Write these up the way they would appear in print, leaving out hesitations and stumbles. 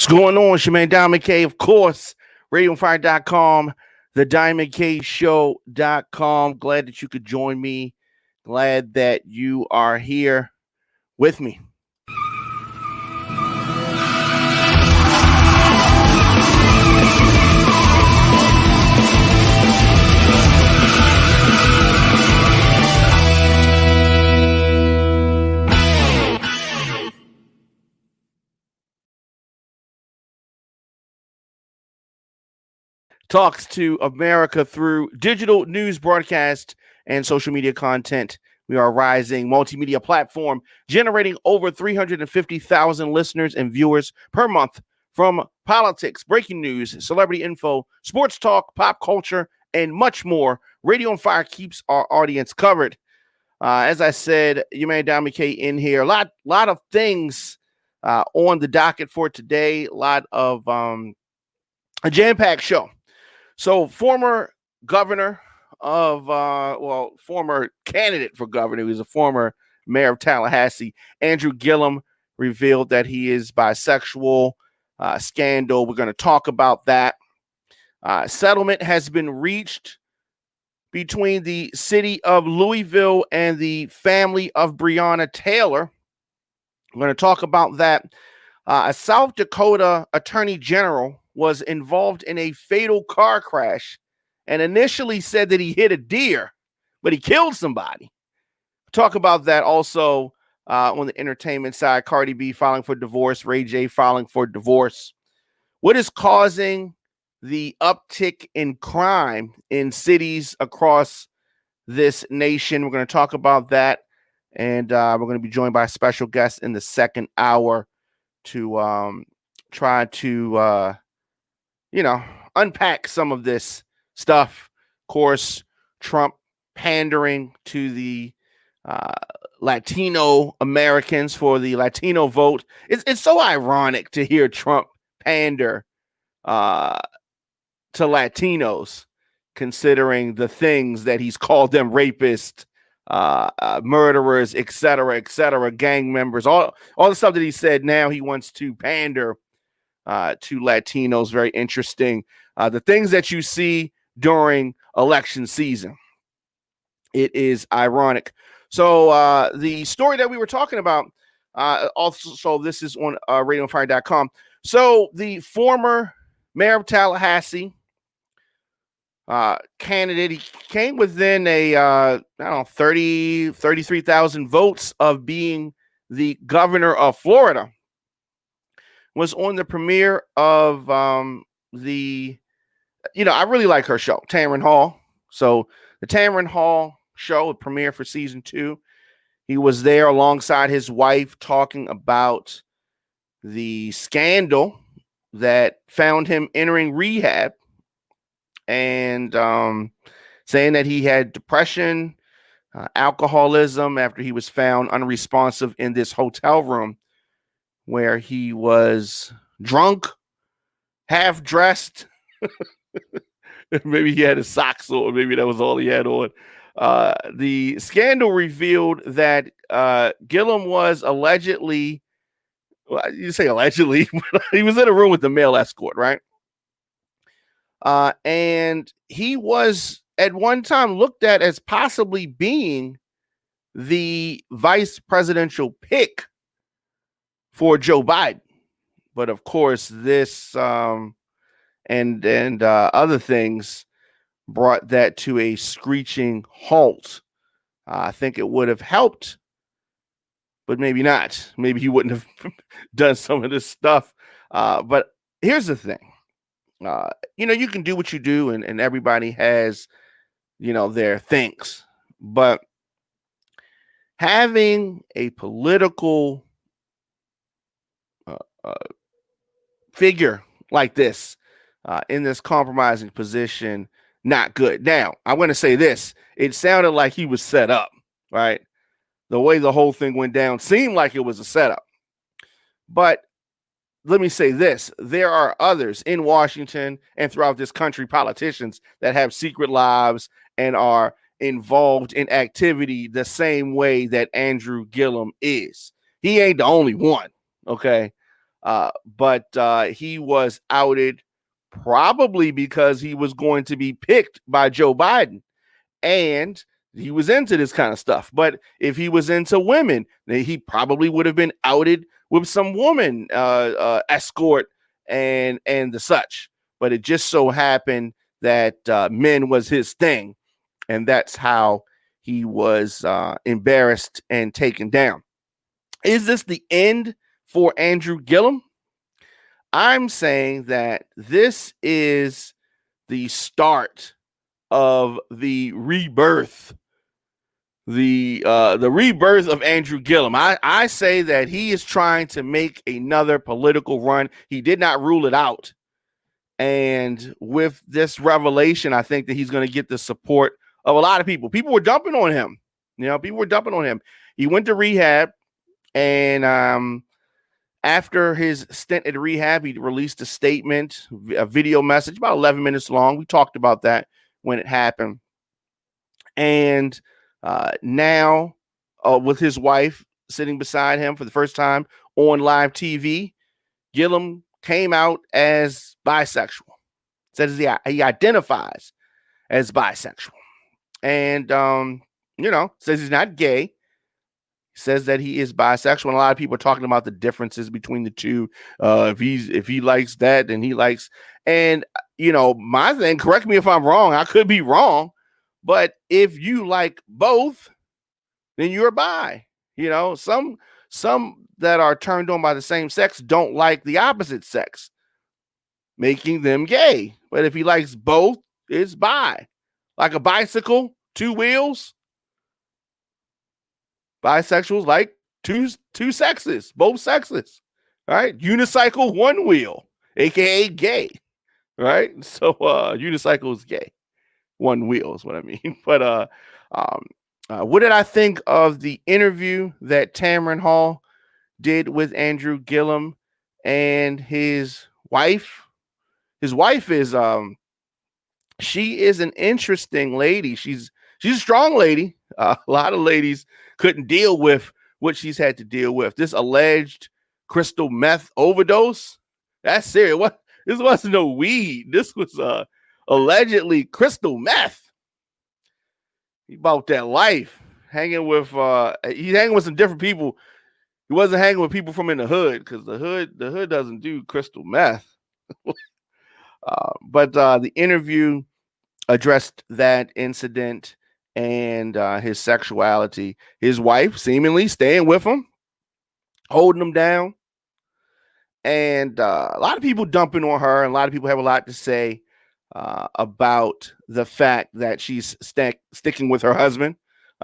What's going on? It's your man Diamond K, of course, radioonfire.com, thediamondkshow.com. Glad that you could join me. Glad that you are here with me. Talks to America through digital news broadcast and social media content. We are a rising multimedia platform generating over 350,000 listeners and viewers per month from politics, breaking news, celebrity info, sports talk, pop culture, and much more. Radio on Fire keeps our audience covered. As I said, your man Diamond K in here. A lot of things on the docket for today. A lot of a jam-packed show. So former governor of, former candidate for governor, he was a former mayor of Tallahassee, Andrew Gillum, revealed that he is bisexual. Scandal. We're going to talk about that. Settlement has been reached between the city of Louisville and the family of Breonna Taylor. We're going to talk about that. A South Dakota attorney general was involved in a fatal car crash and initially said that he hit a deer, but he killed somebody. Talk about that also on the entertainment side. Cardi B filing for divorce, Ray J filing for divorce. What is causing the uptick in crime in cities across this nation? We're going to talk about that, and we're going to be joined by a special guest in the second hour to try to unpack some of this stuff. Of course, Trump pandering to the Latino Americans for the Latino vote. It's so ironic to hear Trump pander to Latinos, considering the things that he's called them: rapists, murderers, etc., gang members, all the stuff that he said. Now he wants to pander to Latinos. Very interesting. The things that you see during election season. It is ironic. So the story that we were talking about, also, this is on radioonfire.com. So the former mayor of Tallahassee candidate, he came within 33,000 votes of being the governor of Florida. Was on the premiere of I really like her show, Tamron Hall. So the Tamron Hall show, a premiere for season 2. He was there alongside his wife talking about the scandal that found him entering rehab and saying that he had depression, alcoholism after he was found unresponsive in this hotel room where he was drunk, half dressed. Maybe he had his socks on. Maybe that was all he had on. The scandal revealed that Gillum was allegedly, you say allegedly, but he was in a room with the male escort, right? And he was at one time looked at as possibly being the vice presidential pick for Joe Biden. But of course, this and other things brought that to a screeching halt. I think it would have helped, but maybe not. Maybe he wouldn't have done some of this stuff. But here's the thing. You can do what you do, and everybody has, their things. But having a political figure like this in this compromising position, not good. Now, I want to say this. It sounded like he was set up, right? The way the whole thing went down seemed like it was a setup. But let me say this. There are others in Washington and throughout this country, politicians that have secret lives and are involved in activity the same way that Andrew Gillum is. He ain't the only one, okay? But he was outed probably because he was going to be picked by Joe Biden, and he was into this kind of stuff. But if he was into women, then he probably would have been outed with some woman escort and the such. But it just so happened that men was his thing, and that's how he was embarrassed and taken down. Is this the end for Andrew Gillum? I'm saying that this is the start of the rebirth, the rebirth of Andrew Gillum. I say that he is trying to make another political run. He did not rule it out. And with this revelation, I think that he's going to get the support of a lot of people. People were dumping on him. People were dumping on him. He went to rehab, and after his stint at rehab, he released a statement, a video message, about 11 minutes long. We talked about that when it happened. And now, with his wife sitting beside him for the first time on live TV, Gillum came out as bisexual. Says he identifies as bisexual. And, says he's not gay. Says that he is bisexual. And a lot of people are talking about the differences between the two. If he likes that, then he likes. And my thing. Correct me if I'm wrong. I could be wrong, but if you like both, then you're bi. Some that are turned on by the same sex don't like the opposite sex, making them gay. But if he likes both, it's bi. Like a bicycle, two wheels. Bisexuals like two sexes, both sexes, right? Unicycle, one wheel, aka gay, right? So unicycle is gay, one wheel is what I mean. But what did I think of the interview that Tamron Hall did with Andrew Gillum and his wife? His wife is she is an interesting lady. She's a strong lady. A lot of ladies couldn't deal with what she's had to deal with. This alleged crystal meth overdose. That's serious. What? This wasn't no weed. This was allegedly crystal meth. He bought that life. He's hanging with some different people. He wasn't hanging with people from in the hood, because the hood doesn't do crystal meth. But the interview addressed that incident and his sexuality. His wife seemingly staying with him, holding him down. And a lot of people dumping on her, and a lot of people have a lot to say about the fact that she's sticking with her husband.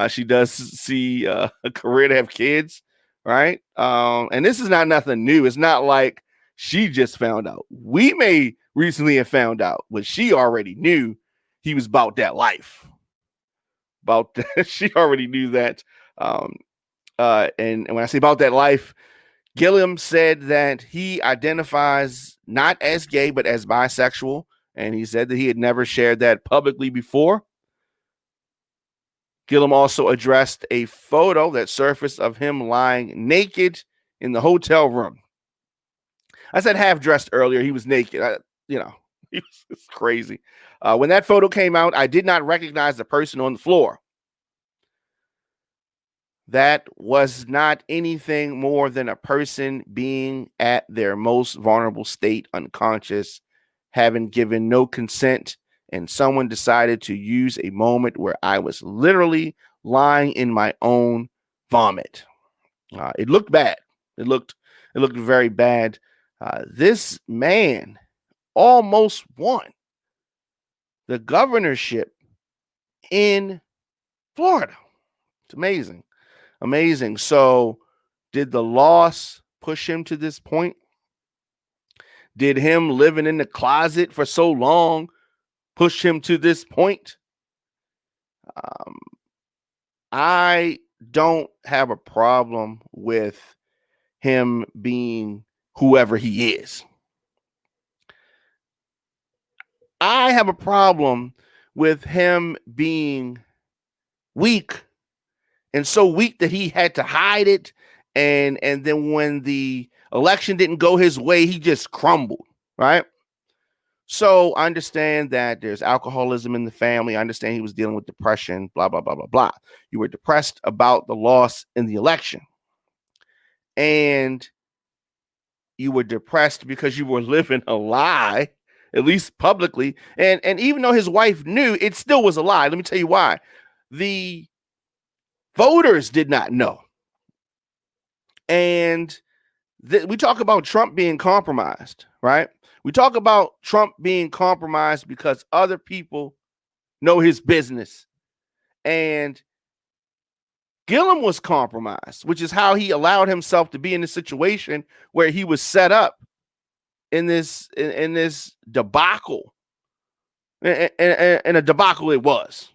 She does see a career to have kids, right? And this is not nothing new. It's not like she just found out. We may recently have found out, but she already knew he was about that life. She already knew that. And when I say about that life, Gillum said that he identifies not as gay, but as bisexual. And he said that he had never shared that publicly before. Gillum also addressed a photo that surfaced of him lying naked in the hotel room. I said half dressed earlier. He was naked. It's crazy. When that photo came out, I did not recognize the person on the floor. That was not anything more than a person being at their most vulnerable state, unconscious, having given no consent, and someone decided to use a moment where I was literally lying in my own vomit. It looked bad. It looked very bad. This man almost won the governorship in Florida. It's amazing. Amazing. So did the loss push him to this point? Did him living in the closet for so long push him to this point? I don't have a problem with him being whoever he is. I have a problem with him being weak, and so weak that he had to hide it. And then when the election didn't go his way. He just crumbled, right? So I understand that there's alcoholism in the family. I understand he was dealing with depression, blah, blah, blah, blah, blah. You were depressed about the loss in the election. And you were depressed because you were living a lie, at least publicly. And even though his wife knew, it still was a lie. Let me tell you why. The voters did not know. And we talk about Trump being compromised, right? We talk about Trump being compromised because other people know his business. And Gillum was compromised, which is how he allowed himself to be in a situation where he was set up in this debacle. And a debacle it was.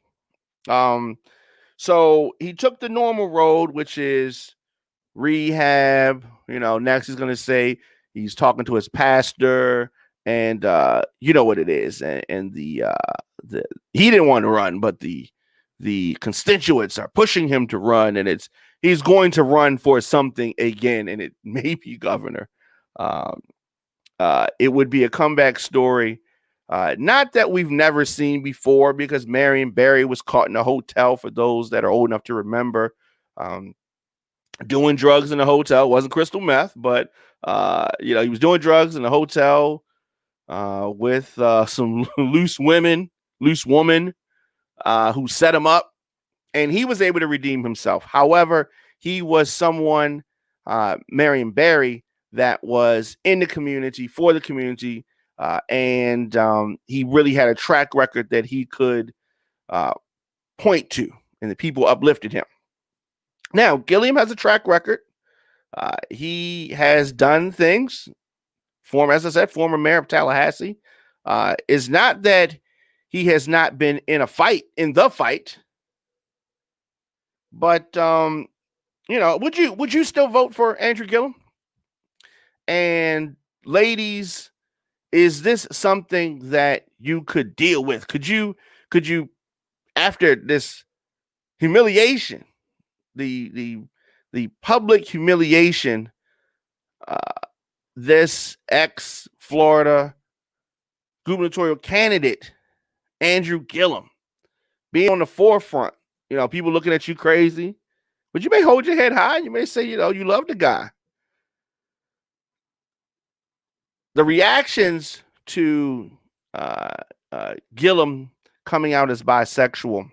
So he took the normal road, which is rehab. Next he's going to say he's talking to his pastor, and you know what it is. And the he didn't want to run, but the constituents are pushing him to run, and he's going to run for something again, and it may be governor. It would be a comeback story. Not that we've never seen before, because Marion Barry was caught in a hotel, for those that are old enough to remember, doing drugs in a hotel. It wasn't crystal meth, but he was doing drugs in a hotel with some loose woman who set him up, and he was able to redeem himself. However, he was someone, Marion Barry, that was in the community, for the community, and he really had a track record that he could point to, and the people uplifted him. Now, Gillum has a track record. He has done things. As I said, former mayor of Tallahassee. It's not that he has not been in the fight. But would you still vote for Andrew Gillum? And ladies, is this something that you could deal with? Could you, after this humiliation, the public humiliation, this ex-Florida gubernatorial candidate, Andrew Gillum, being on the forefront, people looking at you crazy, but you may hold your head high and you may say, you love the guy. The reactions to Gillum coming out as bisexual,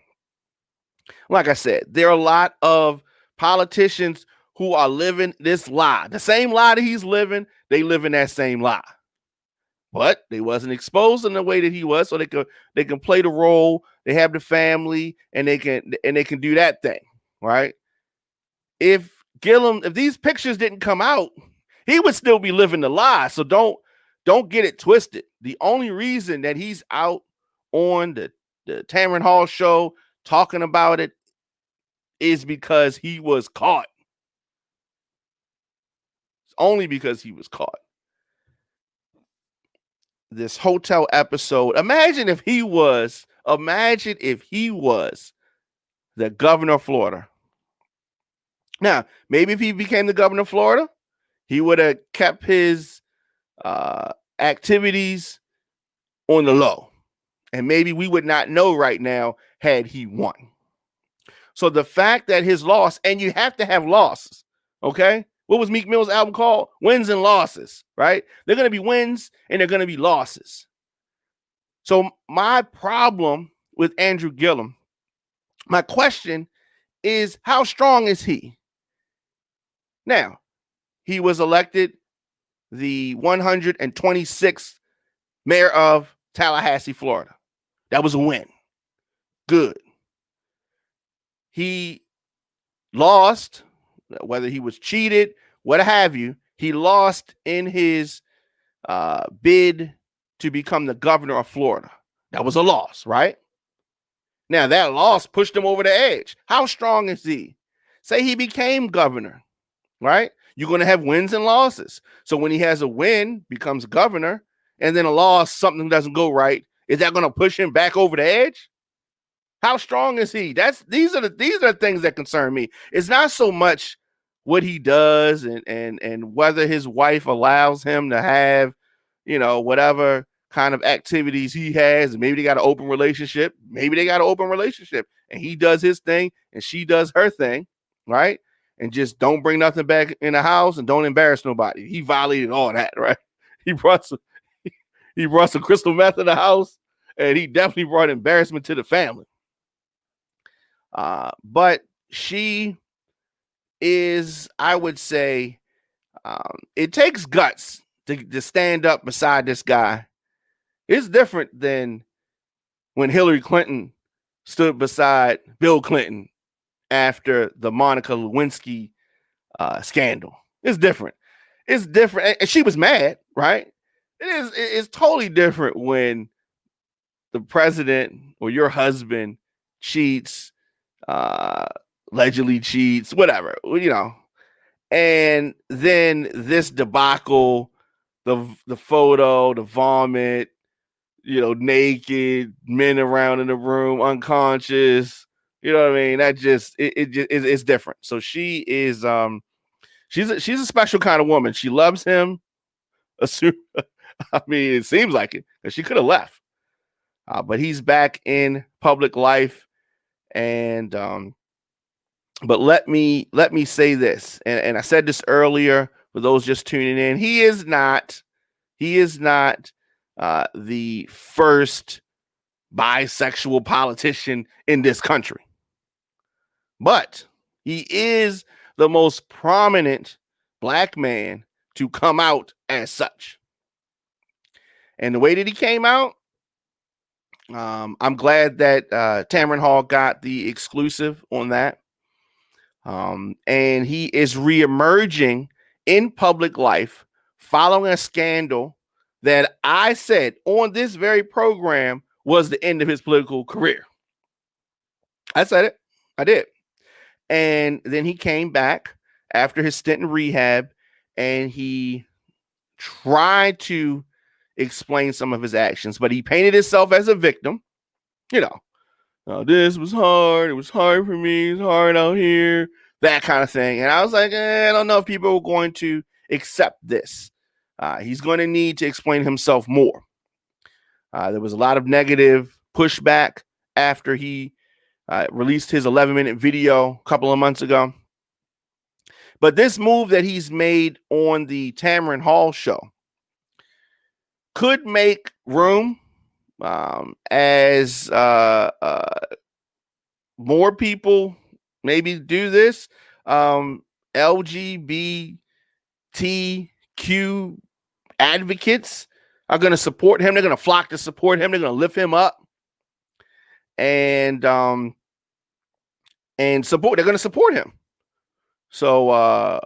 like I said, there are a lot of politicians who are living this lie. The same lie that he's living, they live in that same lie. But they wasn't exposed in the way that he was, so they can play the role. They have the family, and they can do that thing, right? If these pictures didn't come out, he would still be living the lie. So don't get it twisted. The only reason that he's out on the Tamron Hall show talking about it is because he was caught. It's only because he was caught. This hotel episode. Imagine if he was the governor of Florida. Now, maybe if he became the governor of Florida, he would have kept his activities on the low. And maybe we would not know right now had he won. So the fact that his loss, and you have to have losses, okay? What was Meek Mill's album called? Wins and Losses, right? They're going to be wins and they're going to be losses. So my problem with Andrew Gillum, my question is, how strong is he? Now, he was elected the 126th mayor of Tallahassee, Florida. That was a win. Good. He lost, whether he was cheated, what have you, he lost in his bid to become the governor of Florida. That was a loss, right? Now, that loss pushed him over the edge. How strong is he? Say he became governor, right? You're going to have wins and losses. So when he has a win, becomes governor, and then a loss, something doesn't go right, is that going to push him back over the edge? How strong is he? These are the things that concern me. It's not so much what he does and whether his wife allows him to have, whatever kind of activities he has. Maybe they got an open relationship. Maybe they got an open relationship and he does his thing and she does her thing, right? And just don't bring nothing back in the house and don't embarrass nobody. He violated all that, right? He brought some crystal meth in the house, and he definitely brought embarrassment to the family. But she is, I would say, it takes guts to stand up beside this guy. It's different than when Hillary Clinton stood beside Bill Clinton after the Monica Lewinsky scandal. It's different. It's different. And she was mad, right? It's totally different when the president or your husband cheats, allegedly cheats, whatever, and then this debacle, the photo, the vomit, naked men around in the room, unconscious. You know what I mean? That just it's different. So she is she's a special kind of woman. She loves him. I mean, it seems like it because she could have left, but he's back in public life. And but let me say this, and I said this earlier for those just tuning in. He is not the first bisexual politician in this country, but he is the most prominent black man to come out as such. And the way that he came out, I'm glad that Tamron Hall got the exclusive on that. And he is reemerging in public life following a scandal that I said on this very program was the end of his political career. I said it. I did. And then he came back after his stint in rehab and he tried to explain some of his actions, but he painted himself as a victim. This was hard. It was hard for me. It's hard out here. That kind of thing. And I was like, I don't know if people are going to accept this. He's going to need to explain himself more. There was a lot of negative pushback after he released his 11-minute video a couple of months ago. But this move that he's made on the Tamron Hall show could make room as more people maybe do this. LGBTQ advocates are going to support him. They're going to flock to support him. They're going to lift him up and support. They're going to support him. So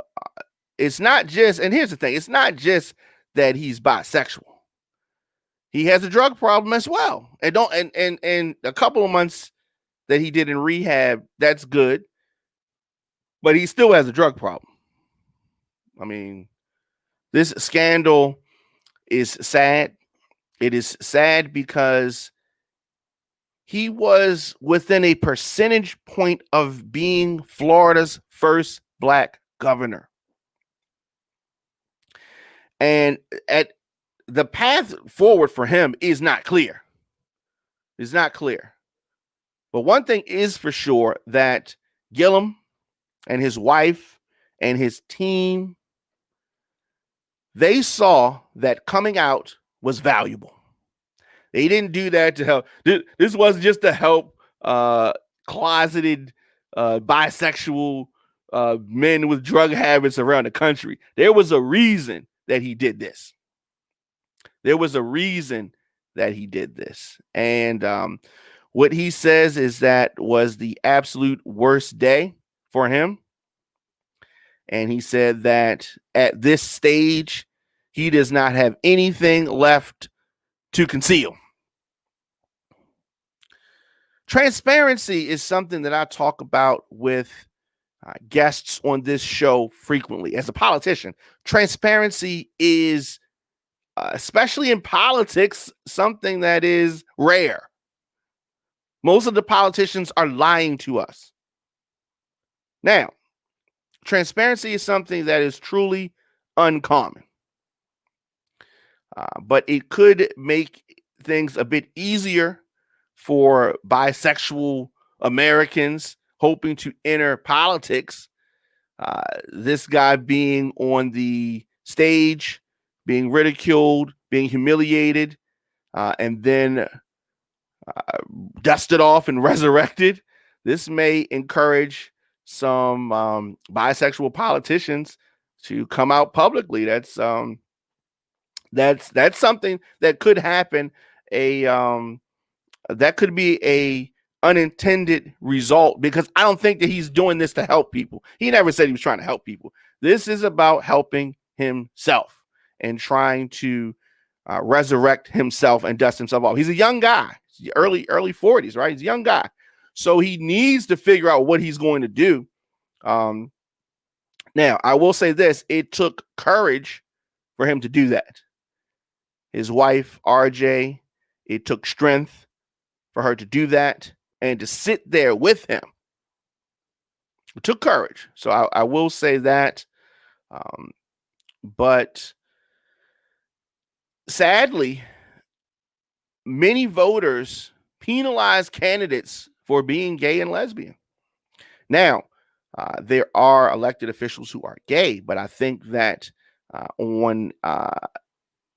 it's not just, and here's the thing, it's not just that he's bisexual. He has a drug problem as well. And a couple of months that he did in rehab, that's good. But he still has a drug problem. I mean, this scandal is sad. It is sad because he was within a percentage point of being Florida's first black governor. And the path forward for him is not clear. It's not clear. But one thing is for sure, that Gillum and his wife and his team, they saw that coming out was valuable. They didn't do that to help. This wasn't just to help closeted bisexual men with drug habits around the country. There was a reason that he did this. There was a reason that he did this. And what he says is that was the absolute worst day for him. And he said that at this stage, he does not have anything left to conceal. Transparency is something that I talk about with guests on this show frequently. As a politician, transparency is, especially in politics, something that is rare. Most of the politicians are lying to us. Now, Transparency is something that is truly uncommon, but it could make things a bit easier for bisexual Americans hoping to enter politics. This guy being on the stage, being ridiculed, being humiliated, and then dusted off and resurrected. This may encourage some bisexual politicians to come out publicly. That's something that could happen. That could be a unintended result, because I don't think that he's doing this to help people. He never said he was trying to help people. This is about helping himself and trying to resurrect himself and dust himself off. He's a young guy, early 40s, right? He's a young guy. So he needs to figure out what he's going to do. Now, I will say this. It took courage for him to do that. His wife, RJ, it took strength for her to do that and to sit there with him. It took courage. So I will say that. But sadly, many voters penalize candidates for being gay and lesbian. Now, there are elected officials who are gay, but I think that on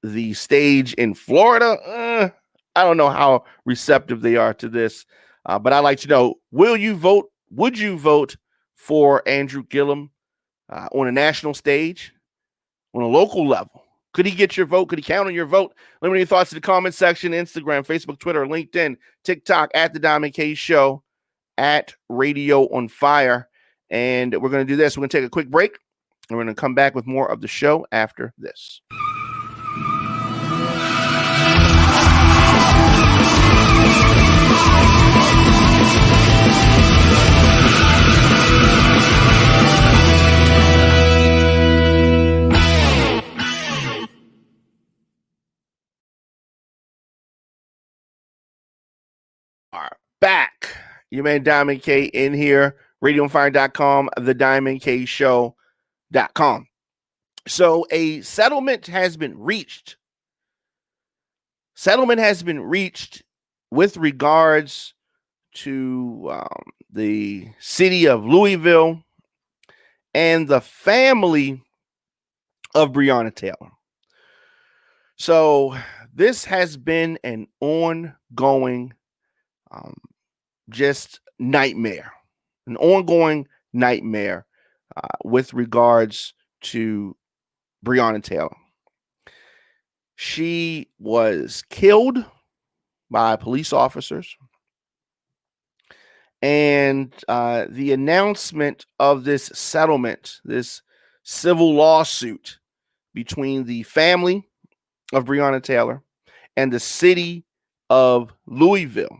the stage in Florida, I don't know how receptive they are to this, but I'd like to know, would you vote for Andrew Gillum on a national stage, on a local level? Could he get your vote? Could he count on your vote? Let me know your thoughts in the comment section, Instagram, Facebook, Twitter, LinkedIn, TikTok, at The Diamond K Show, at Radio on Fire. And we're going to do this. We're going to take a quick break, and we're going to come back with more of the show after this. Back. Your man Diamond K in here, radioonfire.com, thediamondkshow.com. So a settlement has been reached. With regards to the city of Louisville and the family of Breonna Taylor. So this has been an ongoing just nightmare, an ongoing nightmare with regards to Breonna Taylor. She was killed by police officers, and the announcement of this settlement, this civil lawsuit between the family of Breonna Taylor and the city of Louisville,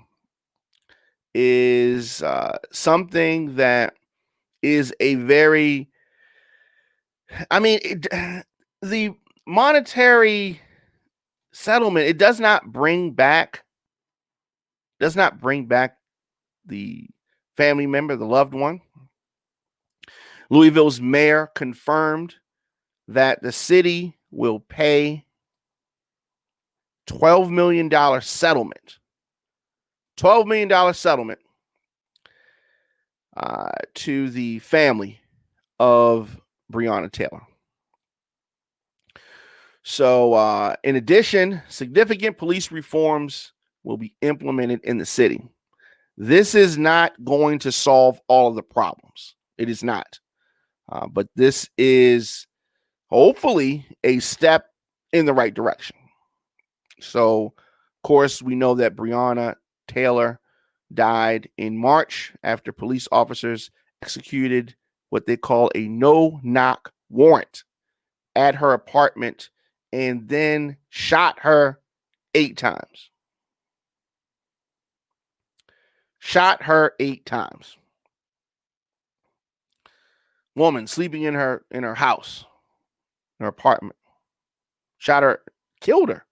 is something that is a very, the monetary settlement, it does not bring back the family member, the loved one. Louisville's mayor confirmed that the city will pay $12 million settlement. $12 million settlement to the family of Breonna Taylor. So, in addition, significant police reforms will be implemented in the city. This is not going to solve all of the problems. It is not. But this is hopefully a step in the right direction. So, of course, we know that Breonna Taylor died in March after police officers executed what they call a no-knock warrant at her apartment and then shot her 8 times. Shot her 8 times. Woman sleeping in her house, in her apartment. Shot her, killed her.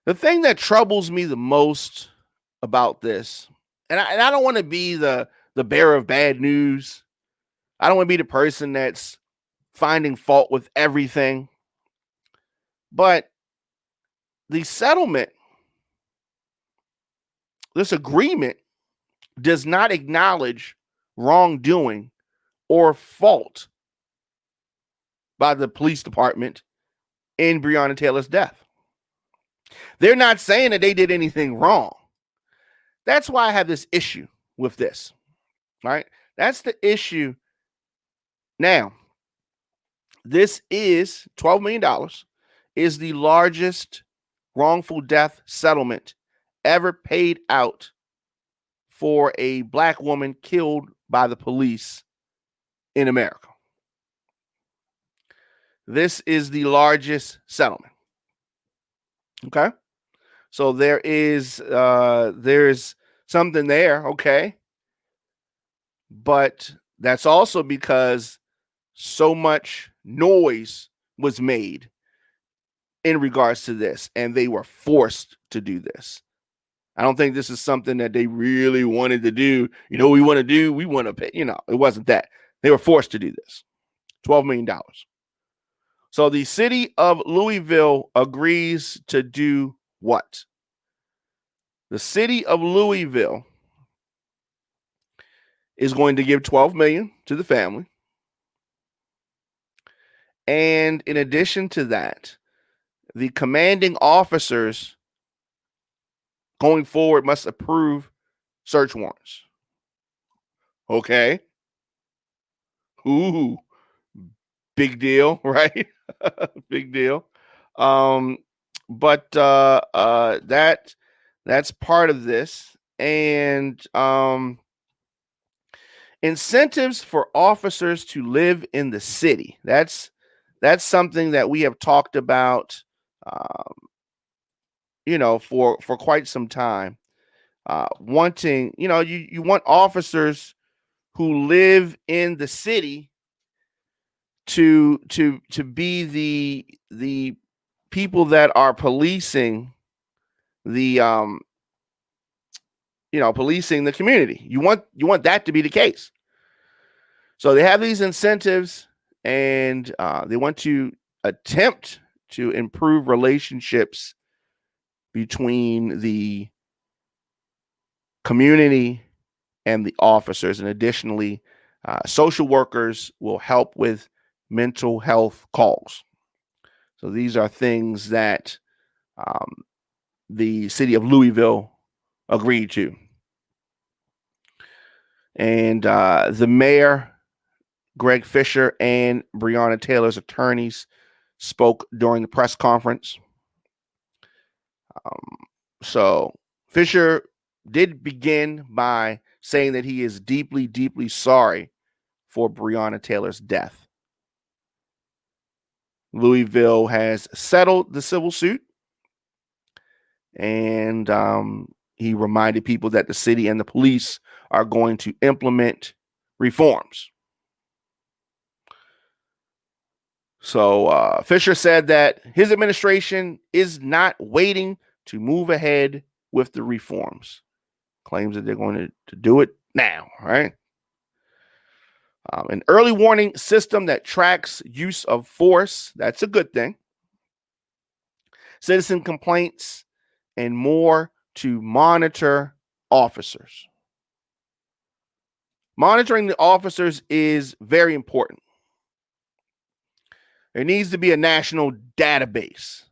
The thing that troubles me the most about this, and I don't want to be the the bearer of bad news. I don't want to be the person that's finding fault with everything. But the settlement, this agreement, does not acknowledge wrongdoing or fault by the police department in Breonna Taylor's death. They're not saying that they did anything wrong. That's why I have this issue with this, right? That's the issue. Now, this is $12 million, is the largest wrongful death settlement ever paid out for a Black woman killed by the police in America. This is the largest settlement. Okay. So there's something there, okay? But that's also because so much noise was made in regards to this, and they were forced to do this. I don't think this is something that they really wanted to do. You know what we want to do? We want to pay, it wasn't that. They were forced to do this. $12 million. So the city of Louisville agrees to do what? The city of Louisville is going to give $12 million to the family. And in addition to that, the commanding officers going forward must approve search warrants. Okay. Ooh, big deal, right? Big deal. But that's part of this. And incentives for officers to live in the city. That's something that we have talked about, for quite some time. Wanting, you want officers who live in the city to be the people that are policing the policing the community. You want that to be the case. So they have these incentives, and they want to attempt to improve relationships between the community and the officers. And additionally, social workers will help with mental health calls. So these are things that the city of Louisville agreed to. And the mayor, Greg Fisher, and Breonna Taylor's attorneys spoke during the press conference. So Fisher did begin by saying that he is deeply, deeply sorry for Breonna Taylor's death. Louisville has settled the civil suit, and he reminded people that the city and the police are going to implement reforms. So Fisher said that his administration is not waiting to move ahead with the reforms. Claims that they're going to do it now, right? An early warning system that tracks use of force. That's a good thing. Citizen complaints and more to monitor officers. Monitoring the officers is very important. There needs to be a national database.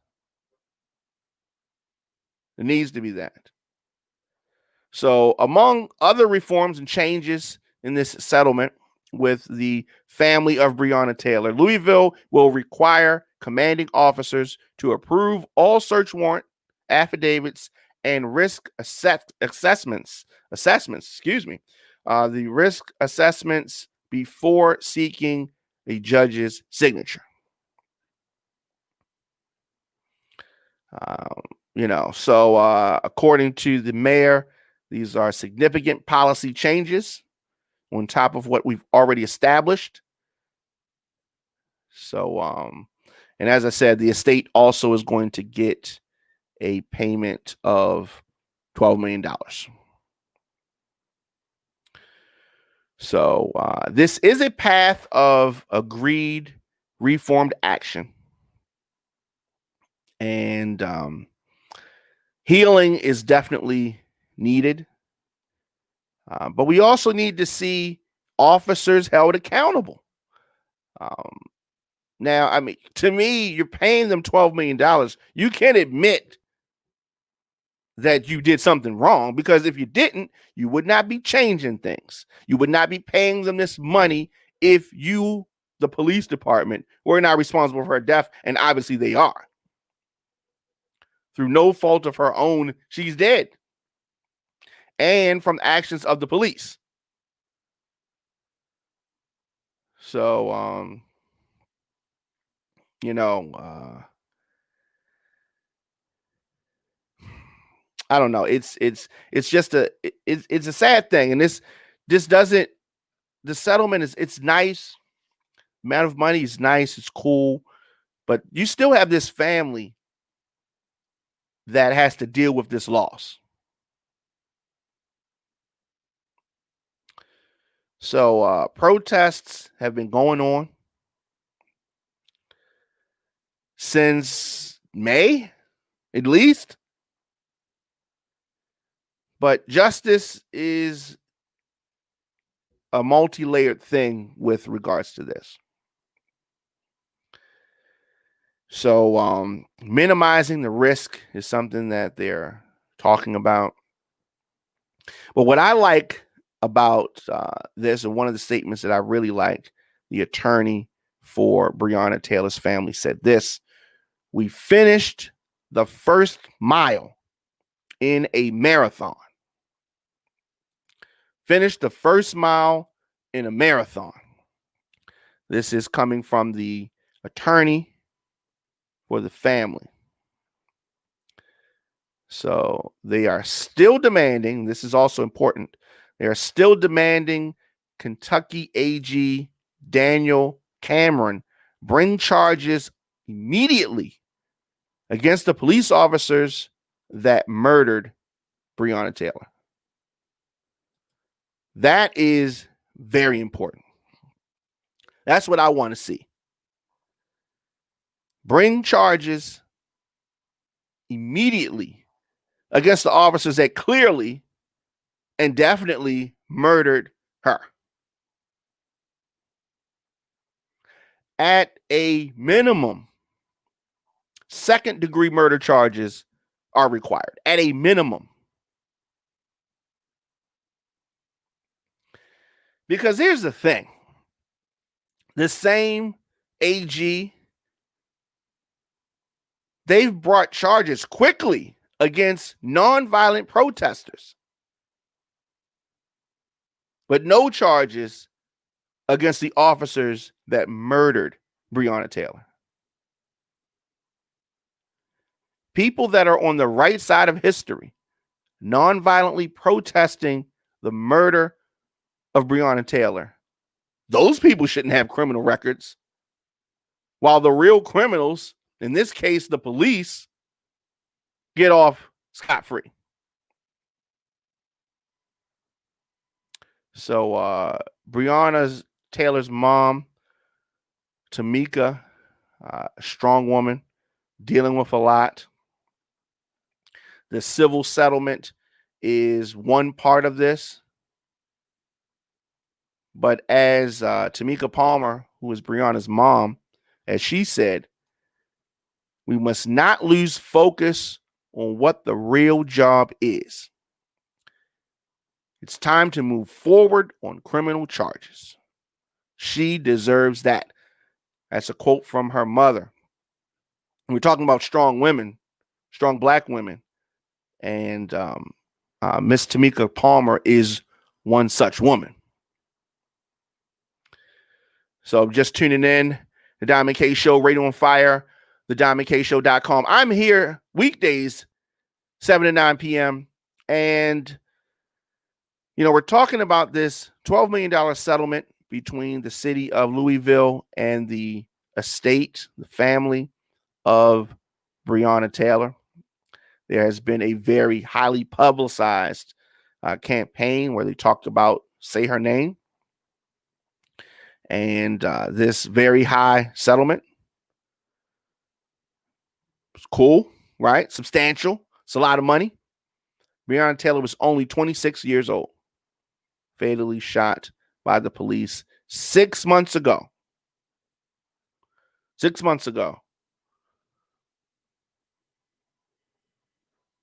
There needs to be that. So among other reforms and changes in this settlement with the family of Breonna Taylor, Louisville will require commanding officers to approve all search warrant affidavits and risk assessments, the risk assessments before seeking a judge's signature. So according to the mayor, these are significant policy changes on top of what we've already established. So, and as I said, the estate also is going to get a payment of $12 million. So this is a path of agreed, reformed action. And healing is definitely needed. But we also need to see officers held accountable. Now, I mean, to me, you're paying them $12 million. You can admit that you did something wrong, because if you didn't, you would not be changing things. You would not be paying them this money if you, the police department, were not responsible for her death. And obviously they are. Through no fault of her own, she's dead. And from actions of the police. So, I don't know. It's just it's a sad thing, and this doesn't. The settlement it's nice. Amount of money is nice. It's cool, but you still have this family that has to deal with this loss. So protests have been going on since May, at least. But justice is a multi-layered thing with regards to this. So minimizing the risk is something that they're talking about. But what I like about this, and one of the statements that I really like, the attorney for Breonna Taylor's family said this: "We finished the first mile in a marathon." Finished the first mile in a marathon. This is coming from the attorney for the family. So they are still demanding, this is also important, they are still demanding Kentucky AG Daniel Cameron bring charges immediately against the police officers that murdered Breonna Taylor. That is very important. That's what I want to see. Bring charges immediately against the officers that clearly and definitely murdered her. At a minimum, second-degree murder charges are required. At a minimum. Because here's the thing. The same AG, they've brought charges quickly against nonviolent protesters, but no charges against the officers that murdered Breonna Taylor. People that are on the right side of history, nonviolently protesting the murder of Breonna Taylor, those people shouldn't have criminal records. While the real criminals, in this case, the police, get off scot-free. So Breonna Taylor's mom, Nneka, a strong woman, dealing with a lot. The civil settlement is one part of this. But as Nneka Palmer, who is Breonna's mom, as she said, we must not lose focus on what the real job is. It's time to move forward on criminal charges. She deserves that. That's a quote from her mother. We're talking about strong women, strong Black women. And Miss Nneka Palmer is one such woman. So just tuning in, the Diamond K Show, Radio on Fire, thediamondkshow.com. I'm here weekdays, 7 to 9 p.m. And, we're talking about this $12 million settlement between the city of Louisville and the estate, the family of Breonna Taylor. There has been a very highly publicized campaign where they talked about Say Her Name. And this very high settlement was cool, right? Substantial. It's a lot of money. Breonna Taylor was only 26 years old, fatally shot by the police 6 months ago. 6 months ago.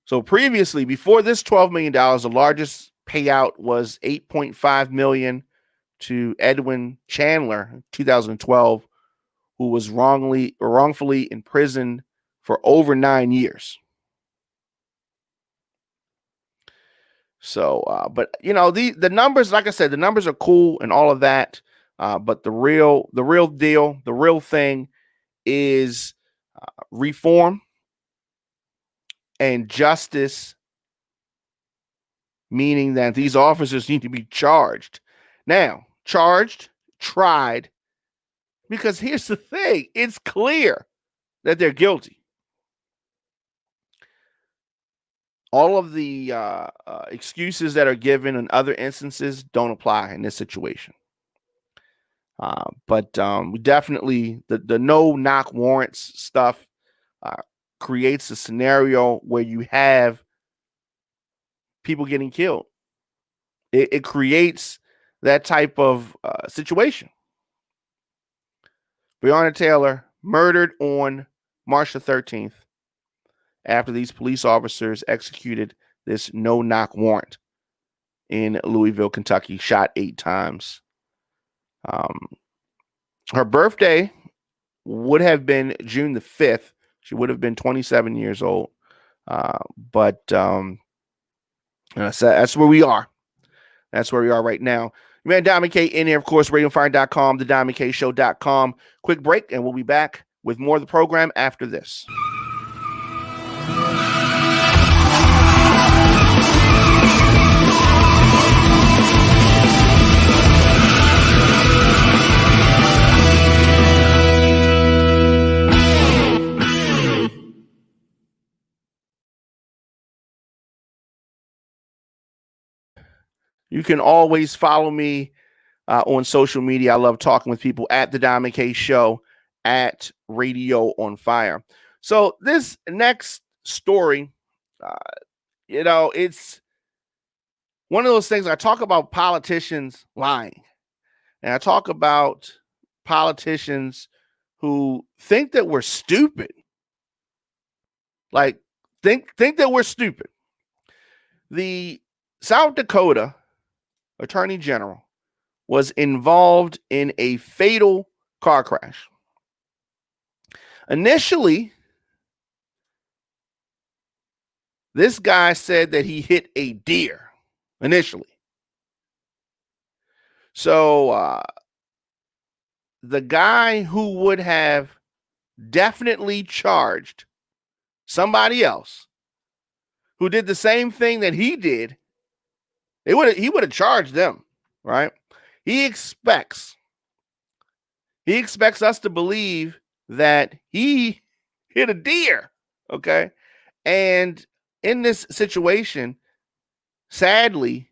So previously, before this $12 million, the largest payout was $8.5 million to Edwin Chandler in 2012, who was wrongfully imprisoned for over 9 years. So, but you know, the numbers, like I said, the numbers are cool and all of that. But the real deal, the real thing is reform and justice, meaning that these officers need to be charged. Now, charged, tried, because here's the thing, it's clear that they're guilty. All of the excuses that are given in other instances don't apply in this situation. But we definitely, the no-knock warrants stuff creates a scenario where you have people getting killed. It creates that type of situation. Breonna Taylor murdered on March the 13th after these police officers executed this no-knock warrant in Louisville, Kentucky, shot 8 times. Her birthday would have been June the 5th. She would have been 27 years old. But that's where we are. That's where we are right now. Man, Diamond K in here, of course, RadioFire.com, thediamondkshow.com. Quick break, and we'll be back with more of the program after this. You can always follow me on social media. I love talking with people at the Diamond K Show, at Radio on Fire. So this next story, it's one of those things. I talk about politicians lying, and I talk about politicians who think that we're stupid. Like think that we're stupid. The South Dakota Attorney General was involved in a fatal car crash. Initially, this guy said that he hit a deer initially. So the guy who would have definitely charged somebody else who did the same thing that he did, he would have charged them, right? He expects us to believe that he hit a deer, okay? And in this situation, sadly,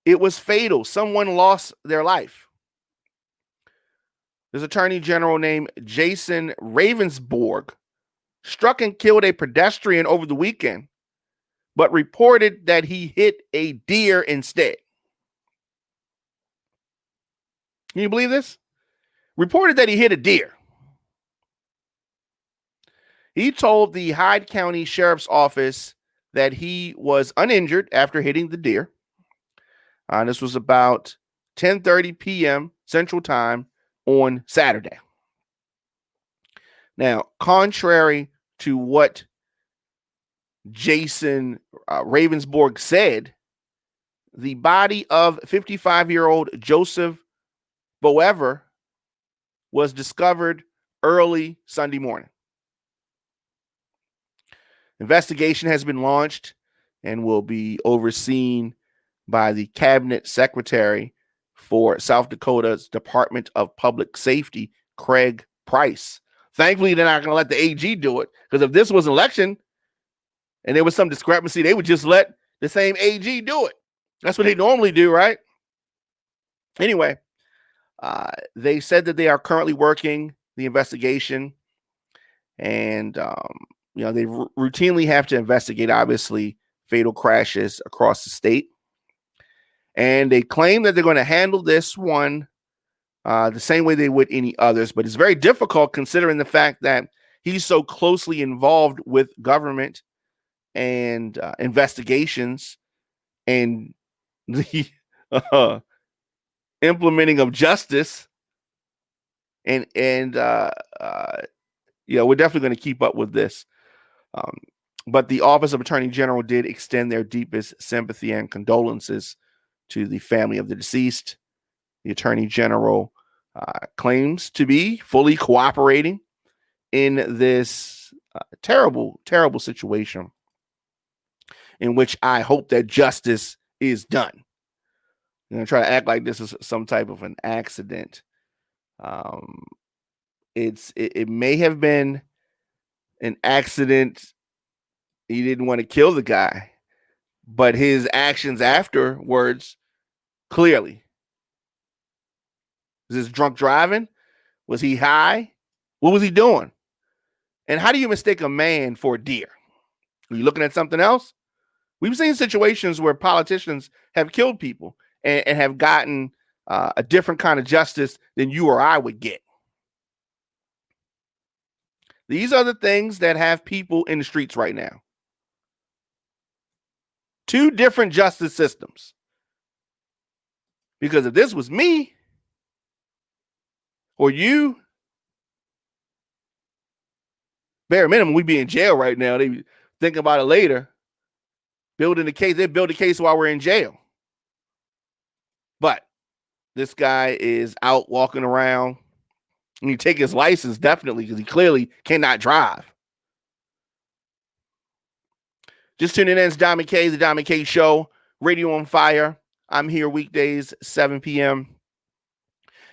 it was fatal. Someone lost their life. This attorney general named Jason Ravensborg struck and killed a pedestrian over the weekend, but reported that he hit a deer instead. Can you believe this? Reported that he hit a deer. He told the Hyde County Sheriff's Office that he was uninjured after hitting the deer. This was about 10:30 p.m. Central Time on Saturday. Now, contrary to what Jason Ravensborg said, the body of 55-year-old Joseph Boever was discovered early Sunday morning. Investigation has been launched and will be overseen by the cabinet secretary for South Dakota's Department of Public Safety, Craig Price. Thankfully, they're not going to let the AG do it, because if this was an election and there was some discrepancy, they would just let the same AG do it. That's what they normally do, right? Anyway, They said that they are currently working the investigation, and they routinely have to investigate, obviously, fatal crashes across the state. And they claim that they're going to handle this one the same way they would any others, but it's very difficult considering the fact that he's so closely involved with government and investigations and the implementing of justice. And we're definitely going to keep up with this. But the Office of Attorney General did extend their deepest sympathy and condolences to the family of the deceased. The Attorney General claims to be fully cooperating in this terrible, terrible situation, in which I hope that justice is done. I'm going to try to act like this is some type of an accident. It may have been an accident. He didn't want to kill the guy, but his actions afterwards, clearly. Was this drunk driving? Was he high? What was he doing? And how do you mistake a man for a deer? Are you looking at something else? We've seen situations where politicians have killed people and have gotten a different kind of justice than you or I would get. These are the things that have people in the streets right now. Two different justice systems. Because if this was me or you, bare minimum, we'd be in jail right now. They thinking about it later. Building the case. They build a case while we're in jail. But this guy is out walking around. And you take his license, definitely, because he clearly cannot drive. Just tuning in, it's Diamond K, the Diamond K Show, Radio on Fire. I'm here weekdays, 7 p.m.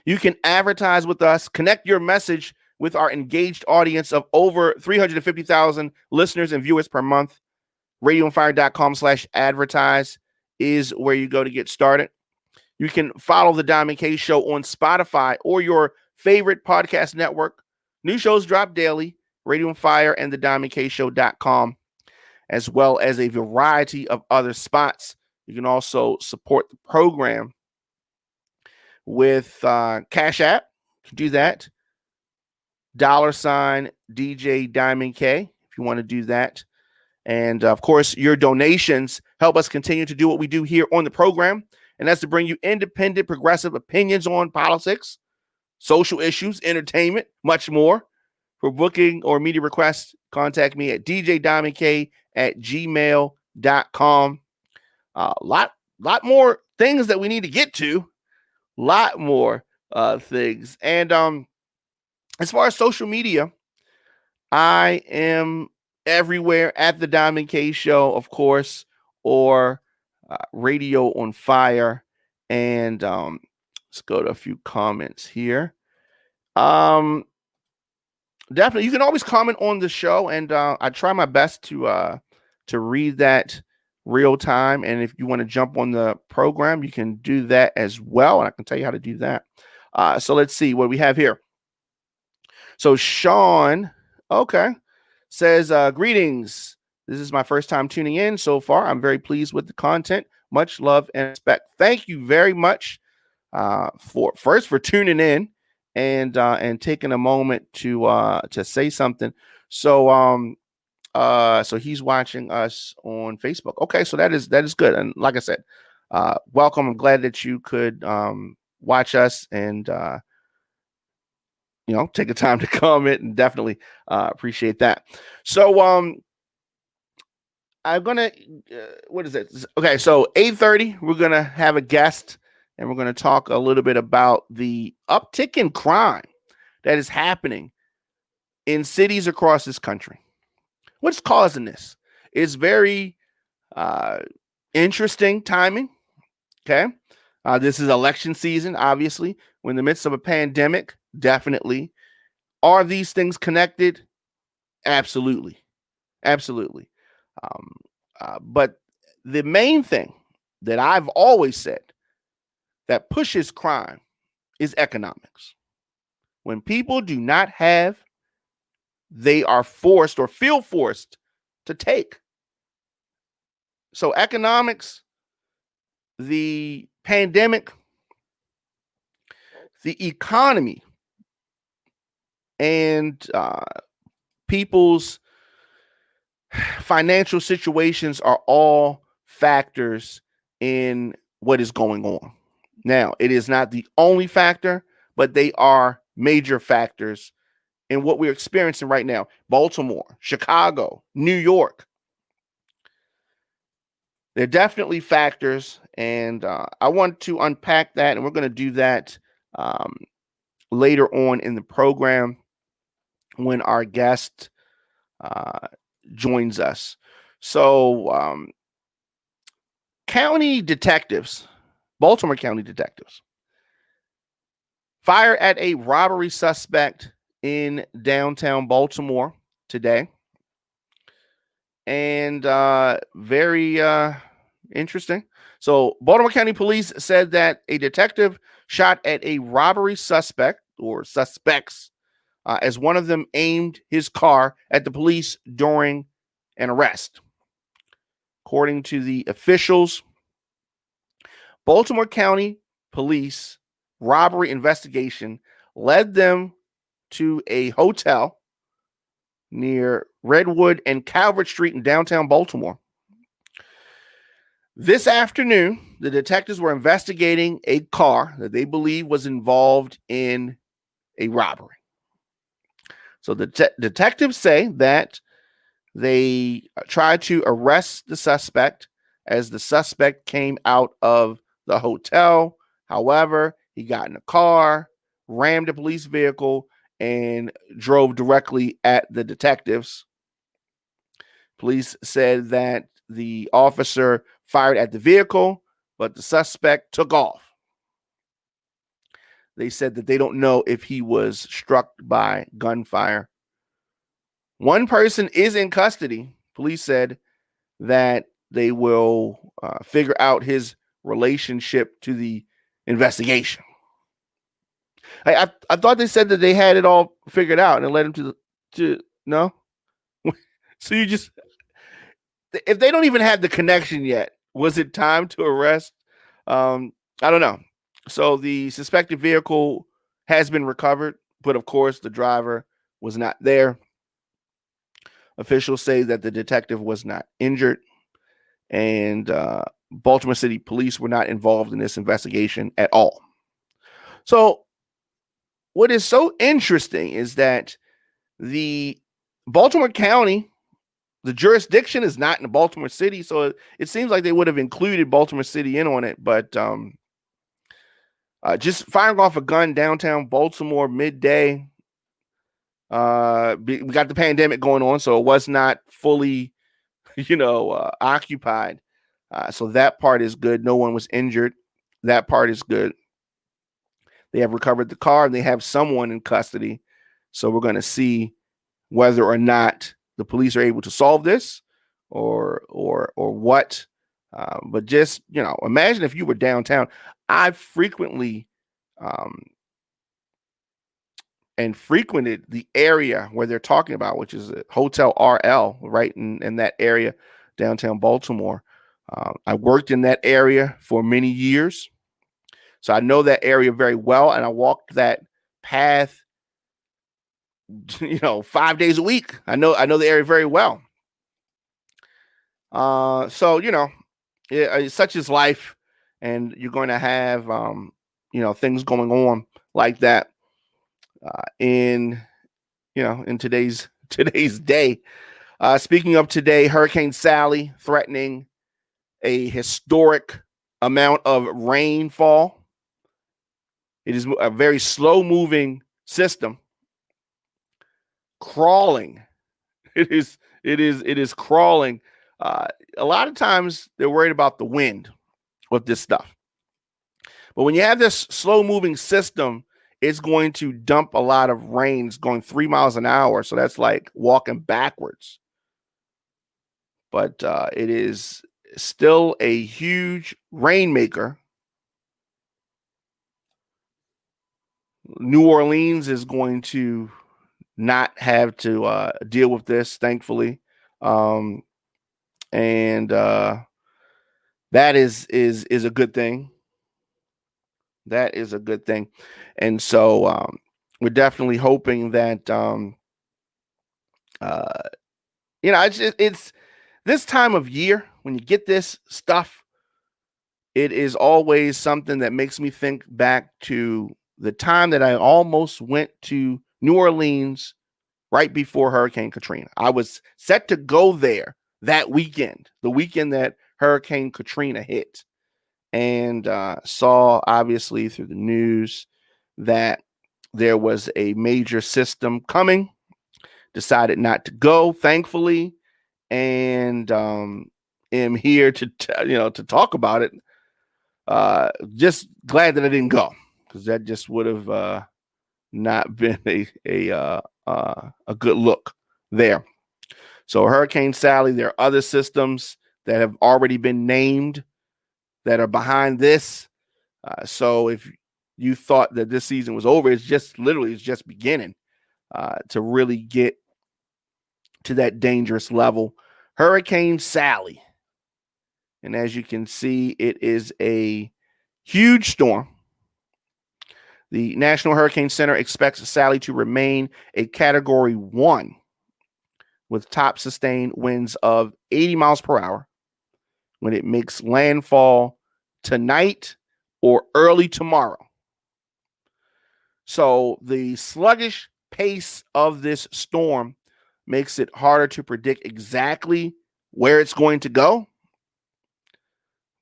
You can advertise with us, connect your message with our engaged audience of over 350,000 listeners and viewers per month. RadioonFire.com/advertise is where you go to get started. You can follow the Diamond K Show on Spotify or your favorite podcast network. New shows drop daily, Radio on Fire and the DiamondKShow.com, as well as a variety of other spots. You can also support the program with Cash App. You can do that. $DJ Diamond K if you want to do that. And of course, your donations help us continue to do what we do here on the program. And that's to bring you independent, progressive opinions on politics, social issues, entertainment, much more. For booking or media requests, contact me at djdiamondk@gmail.com. Lot more things that we need to get to. Lot more things. And as far as social media, I am everywhere at the Diamond K Show, of course, or Radio on Fire. And let's go to a few comments here. Definitely, you can always comment on the show, and I try my best to read that real time. And if you want to jump on the program, you can do that as well, and I can tell you how to do that. So let's see what we have here. So Sean, says, greetings. This is my first time tuning in so far. I'm very pleased with the content. Much love and respect. Thank you very much for tuning in and taking a moment to say something. So so he's watching us on Facebook. Okay, so that is good. And like I said, welcome. I'm glad that you could watch us and take the time to comment, and definitely appreciate that. So I'm gonna what is it? Okay, so 8:30, we're gonna have a guest, and we're gonna talk a little bit about the uptick in crime that is happening in cities across this country. What's causing this? It's very interesting timing. Okay, this is election season, obviously. We're in the midst of a pandemic. Definitely. Are these things connected? Absolutely. Absolutely. But the main thing that I've always said that pushes crime is economics. When people do not have, they are forced or feel forced to take. So economics, the pandemic, the economy, and people's financial situations are all factors in what is going on. Now, it is not the only factor, but they are major factors in what we're experiencing right now. Baltimore, Chicago, New York. They're definitely factors, and I want to unpack that, and we're going to do that later on in the program when our guest joins us. So, county detectives, Baltimore County detectives, fired at a robbery suspect in downtown Baltimore today. And very interesting. So, Baltimore County Police said that a detective shot at a robbery suspect or suspects as one of them aimed his car at the police during an arrest. According to the officials, Baltimore County Police robbery investigation led them to a hotel near Redwood and Calvert Street in downtown Baltimore. This afternoon, the detectives were investigating a car that they believe was involved in a robbery. So the detectives say that they tried to arrest the suspect as the suspect came out of the hotel. However, he got in a car, rammed a police vehicle, and drove directly at the detectives. Police said that the officer fired at the vehicle, but the suspect took off. They said that they don't know if he was struck by gunfire. One person is in custody. Police said that they will figure out his relationship to the investigation. I thought they said that they had it all figured out and it led him to no. So you just, if they don't even have the connection yet, was it time to arrest? I don't know. So the suspected vehicle has been recovered, but of course the driver was not there. Officials say that the detective was not injured, and Baltimore City Police were not involved in this investigation at all. So what is so interesting is that the Baltimore County, the jurisdiction is not in Baltimore City, so it seems like they would have included Baltimore City in on it, but just firing off a gun downtown Baltimore midday. We got the pandemic going on, so it was not fully, occupied. So that part is good. No one was injured. That part is good. They have recovered the car and they have someone in custody. So we're going to see whether or not the police are able to solve this or what. But just, imagine if you were downtown. I frequently and frequented the area where they're talking about, which is a Hotel RL, right in that area, downtown Baltimore. I worked in that area for many years, so I know that area very well, and I walked that path, 5 days a week. I know the area very well. So such is life, and you're going to have things going on like that in today's day. Speaking of today, Hurricane Sally threatening a historic amount of rainfall. It is a very slow moving system crawling. It is crawling. A lot of times they're worried about the wind with this stuff. But when you have this slow moving system, it's going to dump a lot of rain. It's going 3 miles an hour. So that's like walking backwards. But it is still a huge rainmaker. New Orleans is going to not have to deal with this, thankfully. And that is a good thing. That is a good thing. And so we're definitely hoping that it's this time of year when you get this stuff, it is always something that makes me think back to the time that I almost went to New Orleans right before Hurricane Katrina. I was set to go there that weekend, the weekend that Hurricane Katrina hit, and saw obviously through the news that there was a major system coming. Decided not to go, thankfully, and am here to to talk about it. Just glad that I didn't go, because that just would have not been a good look there. So Hurricane Sally, there are other systems that have already been named that are behind this. So if you thought that this season was over, it's just beginning to really get to that dangerous level. Hurricane Sally. And as you can see, it is a huge storm. The National Hurricane Center expects Sally to remain a Category 1 with top sustained winds of 80 miles per hour when it makes landfall tonight or early tomorrow. So the sluggish pace of this storm makes it harder to predict exactly where it's going to go.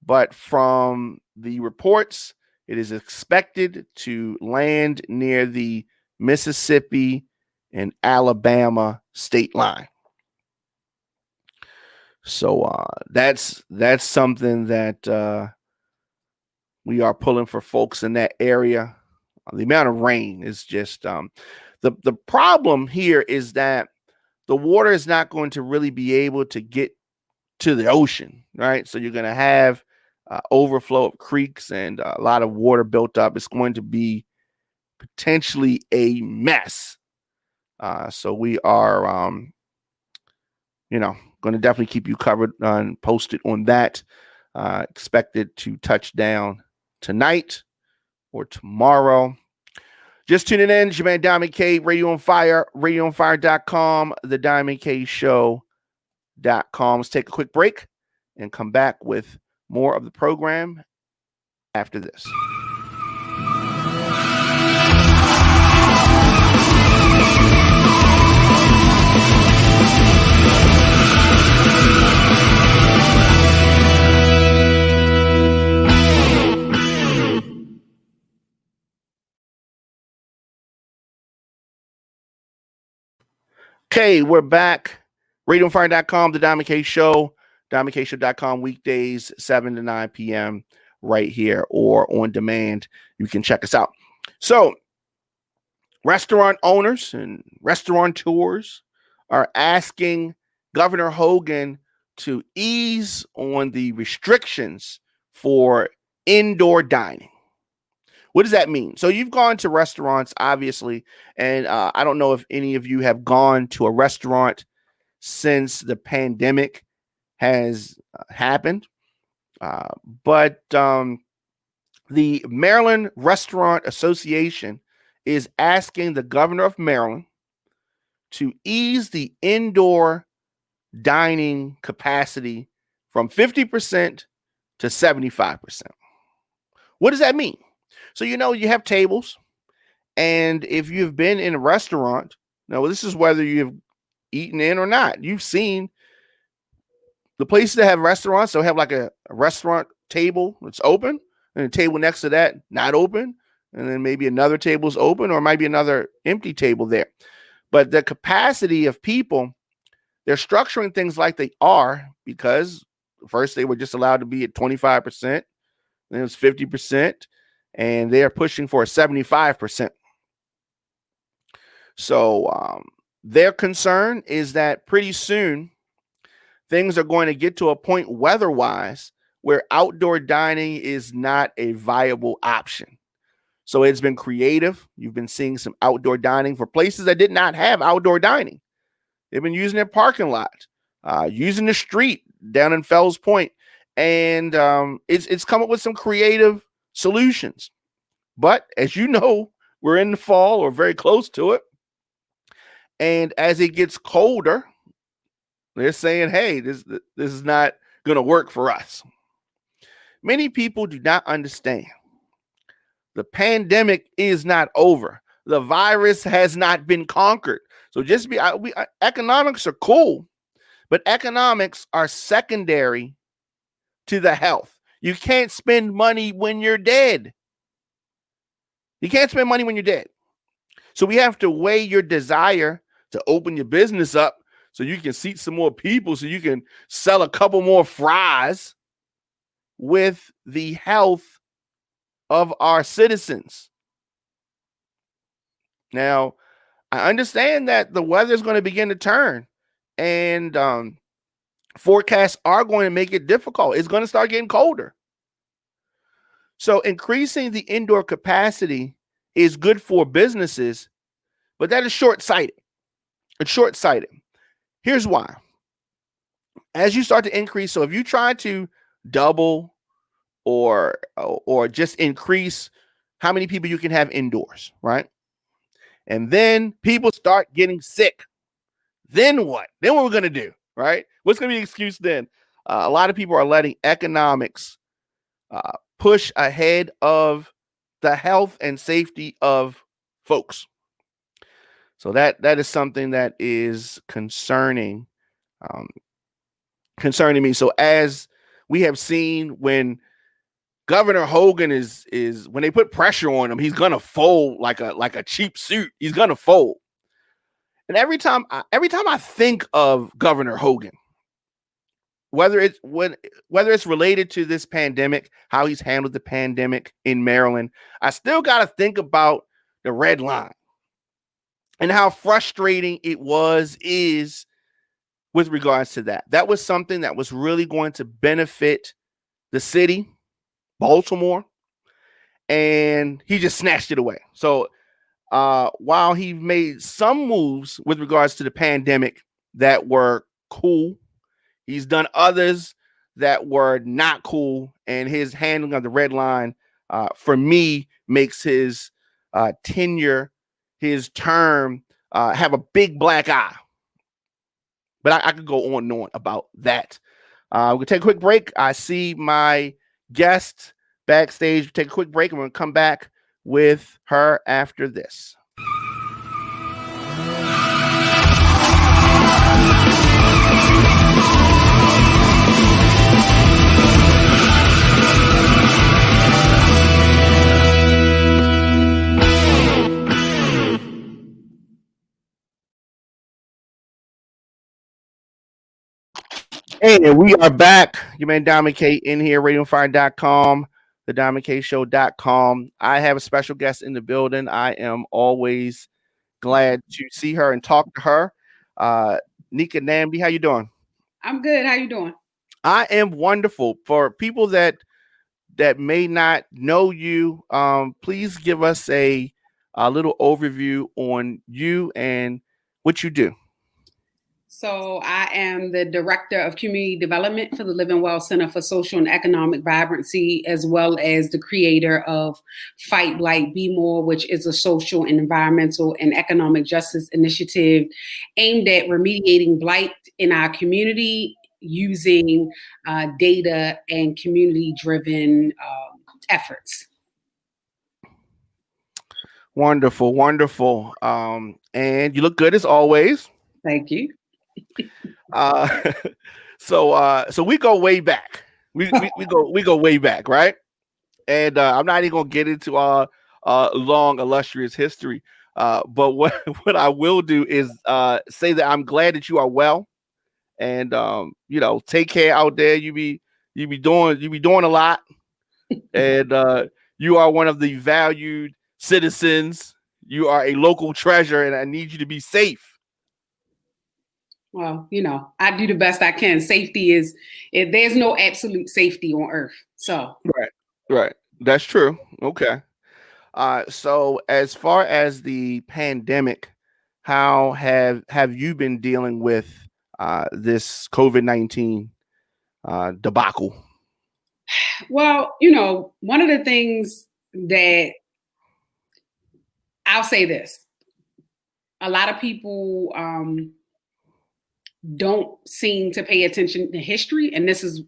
But from the reports, it is expected to land near the Mississippi and Alabama state line. So that's something that we are pulling for folks in that area. The amount of rain is just the problem here is that the water is not going to really be able to get to the ocean, right? So you're going to have overflow of creeks and a lot of water built up. It's going to be potentially a mess. So we are, going to definitely keep you covered and posted on that. Expected to touch down tonight or tomorrow. Just tuning in, it's your man Diamond K, Radio on Fire, radioonfire.com, the Diamond K Show.com. Let's take a quick break and come back with more of the program after this. Okay, we're back. RadioFire.com, the Diamond K Show, DiamondKShow.com, weekdays, 7 to 9 p.m. right here or on demand. You can check us out. So, restaurant owners and restaurateurs are asking Governor Hogan to ease on the restrictions for indoor dining. What does that mean? So you've gone to restaurants, obviously, and I don't know if any of you have gone to a restaurant since the pandemic has happened, but the Maryland Restaurant Association is asking the governor of Maryland to ease the indoor dining capacity from 50% to 75%. What does that mean? So, you have tables, and if you've been in a restaurant, now this is whether you've eaten in or not, you've seen the places that have restaurants, they'll have like a restaurant table that's open and a table next to that not open, and then maybe another table's open or it might be another empty table there. But the capacity of people, they're structuring things like they are because first they were just allowed to be at 25%, then it was 50%. And they are pushing for a 75%. So their concern is that pretty soon things are going to get to a point weather-wise where outdoor dining is not a viable option. So it's been creative. You've been seeing some outdoor dining for places that did not have outdoor dining. They've been using their parking lot, using the street down in Fells Point, and it's come up with some creative solutions. But as you know, we're in the fall or very close to it, and as it gets colder, they're saying, "Hey, this is not going to work for us." Many people do not understand. The pandemic is not over. The virus has not been conquered. So just economics are cool, but economics are secondary to the health. You can't spend money when you're dead. You can't spend money when you're dead. So we have to weigh your desire to open your business up so you can seat some more people, so you can sell a couple more fries, with the health of our citizens. Now, I understand that the weather is going to begin to turn, and forecasts are going to make it difficult. It's going to start getting colder. So increasing the indoor capacity is good for businesses, but that is short-sighted. It's short-sighted. Here's why. As you start to increase, so if you try to double or just increase how many people you can have indoors, right? And then people start getting sick. Then what? Then what we're going to do, right? What's going to be the excuse then? A lot of people are letting economics push ahead of the health and safety of folks. So that is something that is concerning me. So as we have seen, when Governor Hogan is when they put pressure on him, he's gonna fold like a cheap suit. He's gonna fold. And every time I think of Governor Hogan, whether it's related to this pandemic, how he's handled the pandemic in Maryland, I still got to think about the red line and how frustrating it is with regards to that. That was something that was really going to benefit the city, Baltimore, and he just snatched it away. So while he made some moves with regards to the pandemic that were cool, he's done others that were not cool, and his handling of the red line, for me, makes his tenure, his term, have a big black eye. But I could go on and on about that. We're going to take a quick break. I see my guest backstage. We'll take a quick break, and we're going to come back with her after this. And we are back. Your man Diamond K in here, RadioFire.com, the DiamondKShow.com. I have a special guest in the building. I am always glad to see her and talk to her. Nneka Nnamdi, how you doing? I'm good. How you doing? I am wonderful. For people that may not know you, please give us a little overview on you and what you do. So I am the Director of Community Development for the Living Well Center for Social and Economic Vibrancy, as well as the creator of Fight Blight, Be More, which is a social and environmental and economic justice initiative aimed at remediating blight in our community using data and community-driven efforts. Wonderful, wonderful. And you look good as always. Thank you. So we go way back. We go way back, right? And I'm not even gonna get into our long illustrious history. But what I will do is say that I'm glad that you are well, and take care out there. You be doing a lot, and you are one of the valued citizens. You are a local treasure, and I need you to be safe. Well, I do the best I can. Safety there's no absolute safety on earth. So right. That's true. Okay. So as far as the pandemic, how have you been dealing with this COVID-19 debacle? Well, one of the things that I'll say this, a lot of people don't seem to pay attention to history, and this is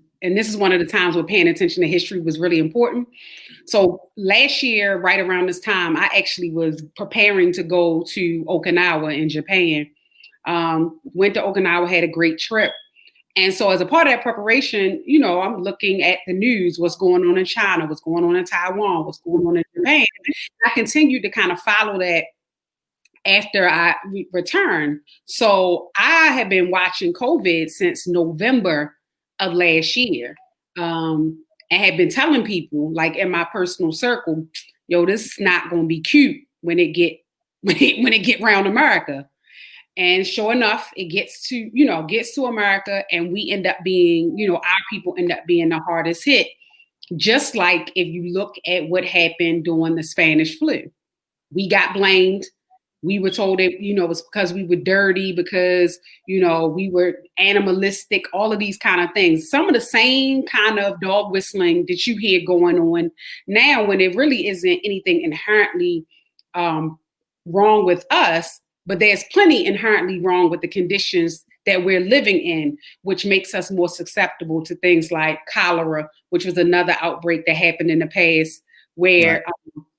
one of the times where paying attention to history was really important. So last year, right around this time, I actually was preparing to go to Okinawa in Japan. Went to Okinawa, had a great trip. And so as a part of that preparation, I'm looking at the news, what's going on in China, what's going on in Taiwan, what's going on in Japan. I continued to kind of follow that after I returned. So I have been watching COVID since November of last year. And have been telling people, like in my personal circle, yo, this is not going to be cute when it get around America. And sure enough, it gets to America, and we end up being, our people end up being the hardest hit. Just like if you look at what happened during the Spanish flu, we got blamed. We were told that, it was because we were dirty, because, we were animalistic, all of these kind of things. Some of the same kind of dog whistling that you hear going on now, when it really isn't anything inherently wrong with us, but there's plenty inherently wrong with the conditions that we're living in, which makes us more susceptible to things like cholera, which was another outbreak that happened in the past, where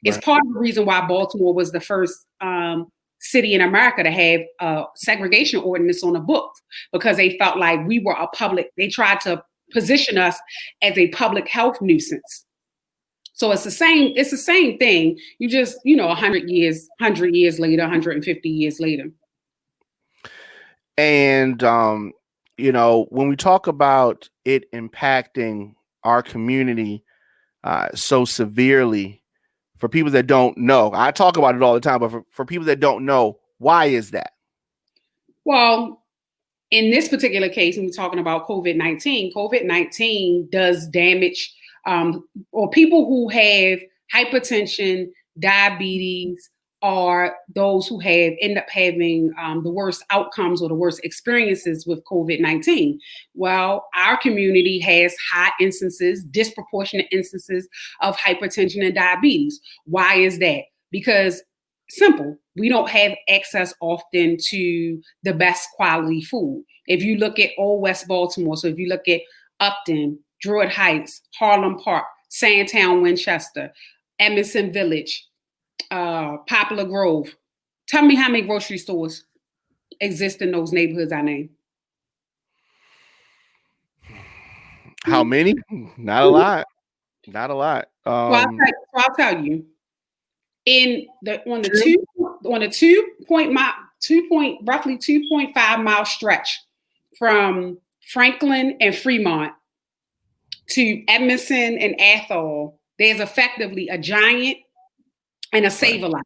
it's part of the reason why Baltimore was the first city in America to have a segregation ordinance on the books, because they felt like we were they tried to position us as a public health nuisance. So it's the same thing. You just, 100 years later, 150 years later. And, when we talk about it impacting our community so severely, for people that don't know, I talk about it all the time, but for people that don't know, why is that? Well, in this particular case, when we're talking about COVID-19 does damage, or people who have hypertension, diabetes, are those who end up having the worst outcomes or the worst experiences with COVID-19. Well, our community has high instances, disproportionate instances of hypertension and diabetes. Why is that? Because simple, we don't have access often to the best quality food. If you look at Old West Baltimore, so if you look at Upton, Druid Heights, Harlem Park, Sandtown, Winchester, Emerson Village, Poplar Grove. Tell me how many grocery stores exist in those neighborhoods I named. How many? Not a lot. Not a lot. I'll tell you. Roughly 2.5 mile stretch from Franklin and Fremont to Edmondson and Athol, there's effectively a Giant and a Save-A-Lot.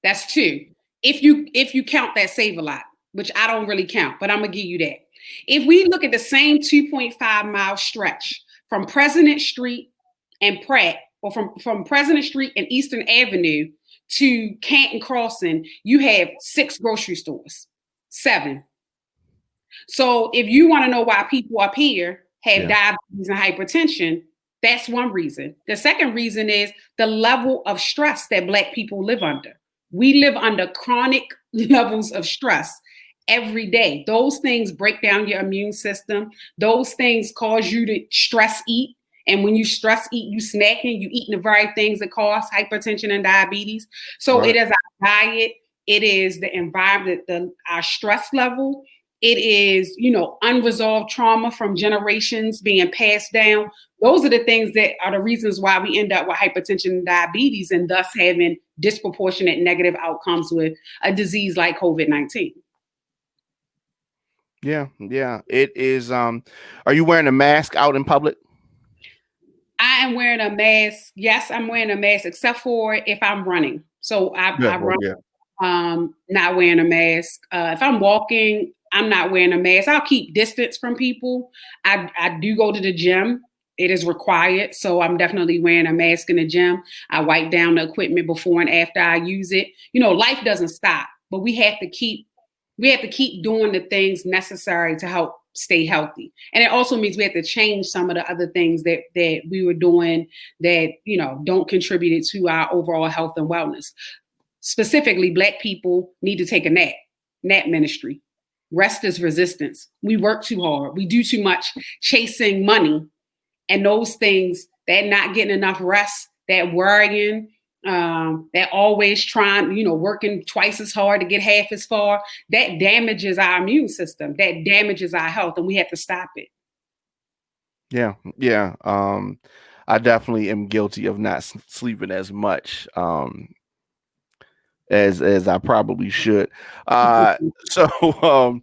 That's two. If you count that Save-A-Lot, which I don't really count, but I'm gonna give you that. If we look at the same 2.5 mile stretch from President Street and Pratt, or from President Street and Eastern Avenue to Canton Crossing, you have 6 grocery stores, 7. So if you want to know why people up here have diabetes and hypertension, that's one reason. The second reason is the level of stress that Black people live under. We live under chronic levels of stress every day. Those things break down your immune system. Those things cause you to stress eat. And when you stress eat, you snacking, you eating the very things that cause hypertension and diabetes. So It is our diet. It is the environment, our stress level. It is, unresolved trauma from generations being passed down. Those are the things that are the reasons why we end up with hypertension and diabetes, and thus having disproportionate negative outcomes with a disease like COVID-19. Yeah. It is. Are you wearing a mask out in public? I am wearing a mask. Yes, I'm wearing a mask, except for if I'm running. So I run, not wearing a mask. If I'm walking, I'm not wearing a mask. I'll keep distance from people. I do go to the gym. It is required. So I'm definitely wearing a mask in the gym. I wipe down the equipment before and after I use it. Life doesn't stop, but we have to keep doing the things necessary to help stay healthy. And it also means we have to change some of the other things that we were doing that, don't contribute to our overall health and wellness. Specifically, Black people need to take a nap ministry. Rest is resistance. We work too hard. We do too much chasing money. And those things, that not getting enough rest, that worrying, that always trying, working twice as hard to get half as far, that damages our immune system, that damages our health, and we have to stop it. Yeah. I definitely am guilty of not sleeping as much as I probably should. So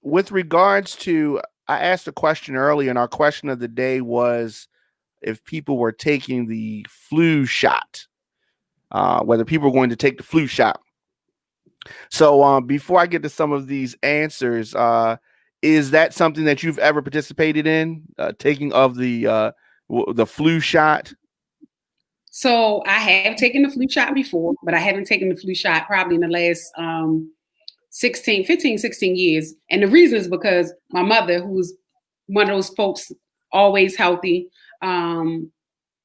with regards to, I asked a question earlier, and our question of the day was if people were taking the flu shot, whether people were going to take the flu shot. So before I get to some of these answers, is that something that you've ever participated in, taking of the flu shot? So I have taken the flu shot before, but I haven't taken the flu shot probably in the last 16 years. And the reason is because my mother, who's one of those folks always healthy,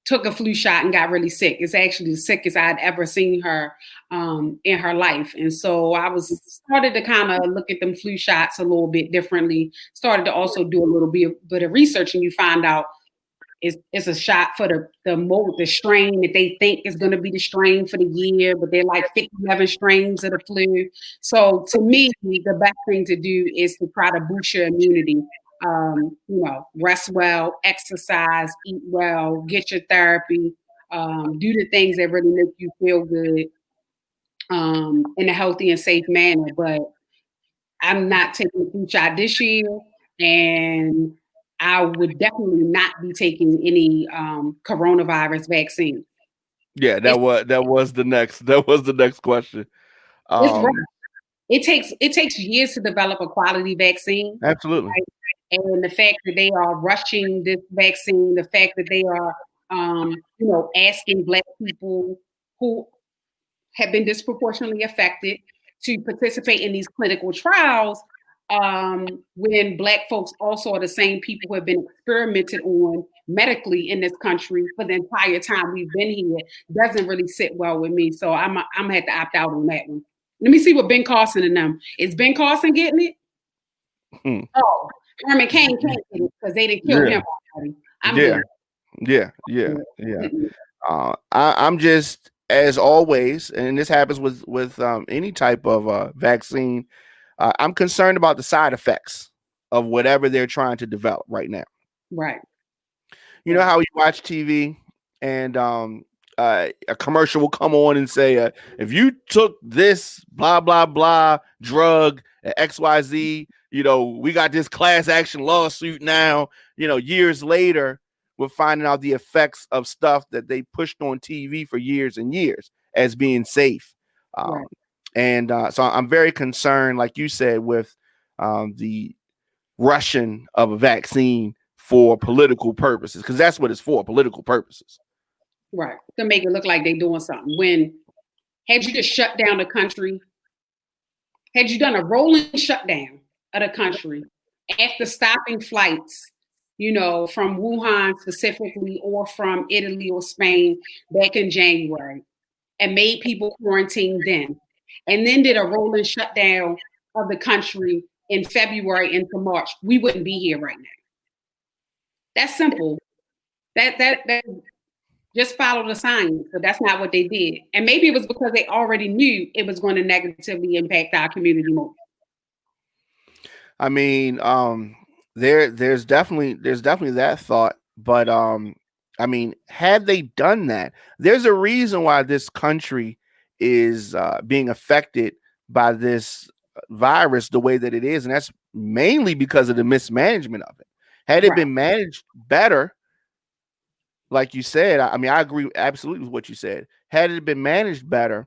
took a flu shot and got really sick. It's actually the sickest I'd ever seen her in her life. And so I started to kind of look at them flu shots a little bit differently, started to also do a little bit of research, and you find out it's a shot for the strain that they think is going to be the strain for the year, but they're like 57 strains of the flu. So to me, the best thing to do is to try to boost your immunity. Rest well, exercise, eat well, get your therapy, do the things that really make you feel good in a healthy and safe manner. But I'm not taking the flu shot this year, and I would definitely not be taking any coronavirus vaccine. Yeah, that was the next question. It's rough. It takes years to develop a quality vaccine. Absolutely. Right? And the fact that they are rushing this vaccine, the fact that they are, asking Black people who have been disproportionately affected to participate in these clinical trials, when Black folks also are the same people who have been experimented on medically in this country for the entire time we've been here, doesn't really sit well with me. So I'm gonna have to opt out on that one. Let me see what Ben Carson and them. Is Ben Carson getting it? Oh, Herman Cain can't get it because they didn't kill him already. I'm good. Yeah. I'm just, as always, and this happens with any type of vaccine. I'm concerned about the side effects of whatever they're trying to develop right now. Right. You know how you watch TV and a commercial will come on and say, if you took this blah blah blah drug XYZ, we got this class action lawsuit now. Years later, we're finding out the effects of stuff that they pushed on TV for years and years as being safe. Right. And so I'm very concerned, like you said, with the rushing of a vaccine for political purposes, because that's what it's for, political purposes. Right. To make it look like they're doing something. When had you just shut down the country, had you done a rolling shutdown of the country after stopping flights, from Wuhan specifically or from Italy or Spain back in January, and made people quarantine then, and then did a rolling shutdown of the country in February into March, we wouldn't be here right now. That's simple. That just follow the science, but that's not what they did. And maybe it was because they already knew it was going to negatively impact our community more. I mean, there's definitely that thought, but I mean, had they done that, there's a reason why this country is being affected by this virus the way that it is, and that's mainly because of the mismanagement of it. Had it been managed better, like you said, I mean, I agree absolutely with what you said. Had it been managed better,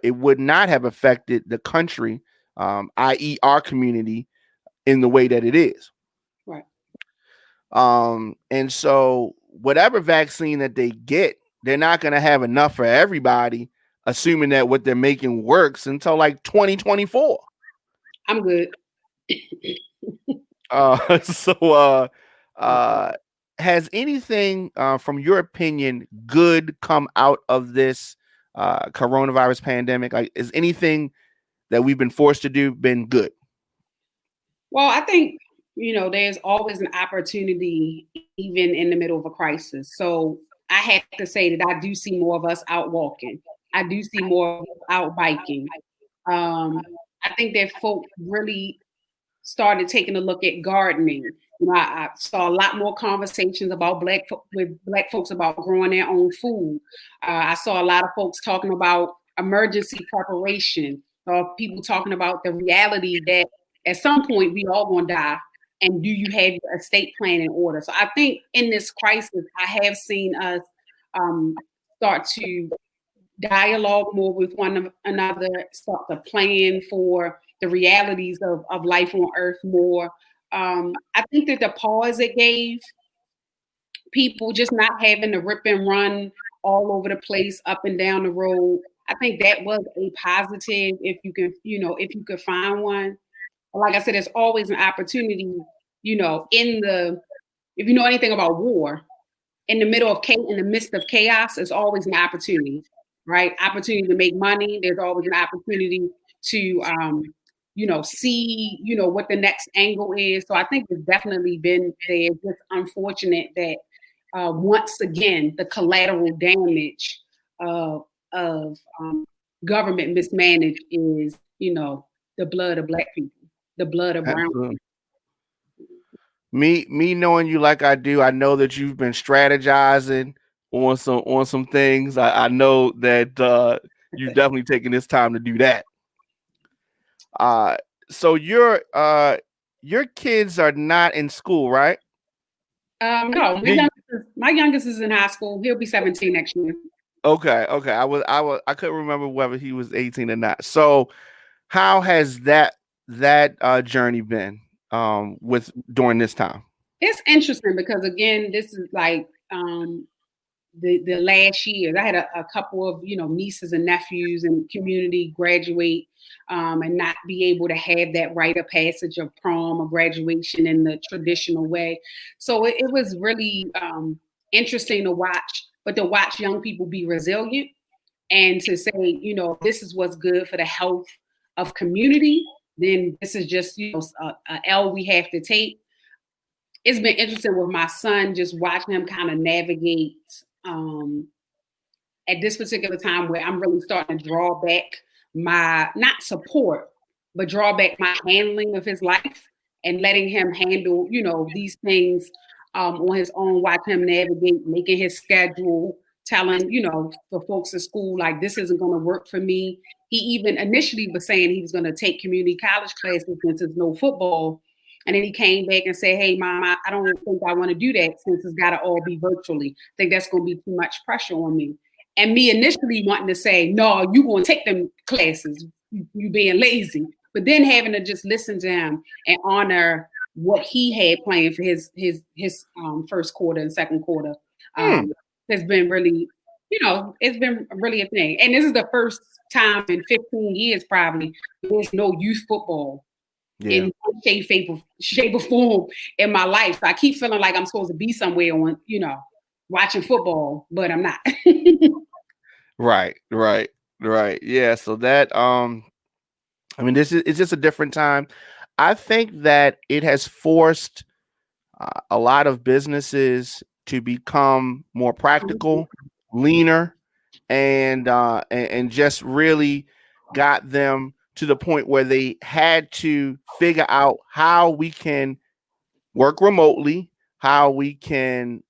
it would not have affected the country, i.e., our community, in the way that it is. Right. And so whatever vaccine that they get, they're not going to have enough for everybody, assuming that what they're making works until like 2024. I'm good. So has anything from your opinion good come out of this coronavirus pandemic? Like, is anything that we've been forced to do been good? Well, I think, there's always an opportunity even in the middle of a crisis. So I have to say that I do see more of us out walking. I do see more of us out biking. I think that folk really started taking a look at gardening. I saw a lot more conversations about with black folks about growing their own food. I saw a lot of folks talking about emergency preparation. People talking about the reality that at some point we all gonna die, and do you have your estate plan in order? So I think in this crisis, I have seen us start to dialogue more with one another, start to plan for the realities of life on earth more. I think that the pause it gave people, just not having to rip and run all over the place, up and down the road, I think that was a positive if you can, if you could find one. Like I said, there's always an opportunity, if you know anything about war, in the midst of chaos, there's always an opportunity, right? Opportunity to make money. There's always an opportunity to, see, what the next angle is. So I think it's definitely been there. It's just unfortunate that once again, the collateral damage of government mismanaged is, the blood of Black people, the blood of brown people. Me knowing you like I do, I know that you've been strategizing on some things. I know that you've definitely taken this time to do that. So your kids are not in school, right? No, my youngest is in high school. He'll be 17 next year. Okay. I couldn't remember whether he was 18 or not. So how has that journey been with during this time? It's interesting because again, this is like the last year. I had a couple of nieces and nephews and community graduate and not be able to have that rite of passage of prom or graduation in the traditional way. So it was really interesting to watch, but to watch young people be resilient and to say, this is what's good for the health of community. Then this is just a L we have to take. It's been interesting with my son, just watching him kind of navigate at this particular time where I'm really starting to draw back my, not support, but draw back my handling of his life and letting him handle, these things on his own, watch him navigate, making his schedule, telling, the folks at school, like, this isn't going to work for me. He even initially was saying he was going to take community college classes since there's no football. And then he came back and said, hey, Mom, I don't think I want to do that since it's got to all be virtually. I think that's going to be too much pressure on me. And me initially wanting to say, no, you going to take them classes, you being lazy. But then having to just listen to him and honor what he had planned for his first quarter and second quarter has been really, it's been really a thing. And this is the first time in 15 years probably there's no youth football. Yeah. In shape or form in my life. So I keep feeling like I'm supposed to be somewhere on, watching football, but I'm not. Right. Yeah. So that it's just a different time. I think that it has forced a lot of businesses to become more practical, leaner, and just really got them to the point where they had to figure out how we can work remotely, how we can,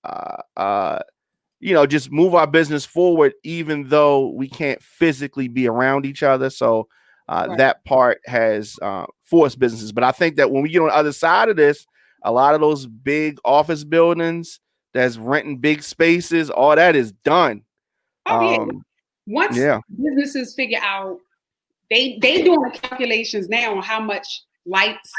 just move our business forward, even though we can't physically be around each other. So right. That part has forced businesses. But I think that when we get on the other side of this, a lot of those big office buildings that's renting big spaces, all that is done. Once businesses figure out, they doing the calculations now on how much lights,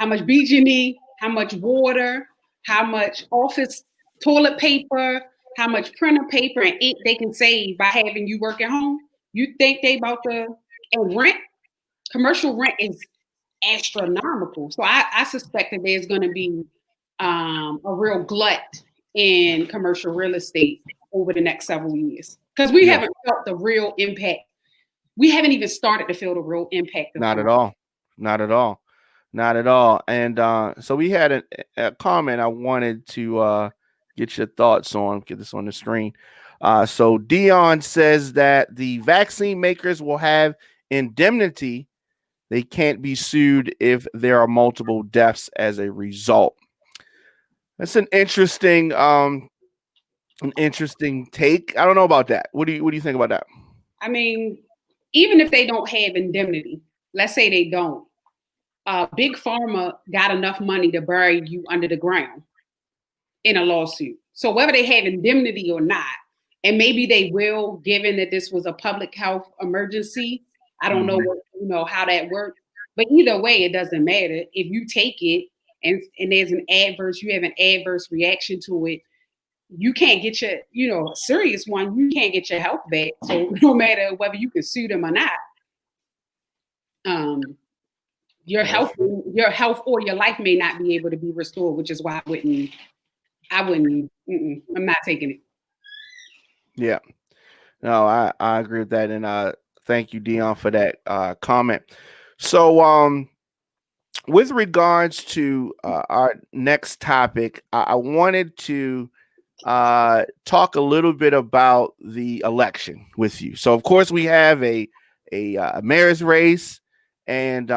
how much BG&E, how much water, how much office toilet paper, how much printer paper and ink they can save by having you work at home. You think they about to, and rent, commercial rent is astronomical. So I suspect that there's going to be a real glut in commercial real estate over the next several years because we haven't felt the real impact. We haven't even started to feel the real impact. Not at all. Not at all. Not at all. And so we had a comment I wanted to get your thoughts on. Get this on the screen. So Dion says that the vaccine makers will have indemnity. They can't be sued if there are multiple deaths as a result. That's an interesting take. I don't know about that. What do you think about that? I mean, even if they don't have indemnity, let's say they don't, Big Pharma got enough money to bury you under the ground in a lawsuit. So whether they have indemnity or not, and maybe they will, given that this was a public health emergency. I don't know how that works, but either way, it doesn't matter. If you take it and there's you have an adverse reaction to it, you can't get your, a serious one, you can't get your health back. So no matter whether you can sue them or not, your health or your life may not be able to be restored, which is why I'm not taking it. Yeah. No, I agree with that. And thank you, Dion, for that comment. So with regards to our next topic, I wanted to talk a little bit about the election with you. So of course we have a mayor's race, and we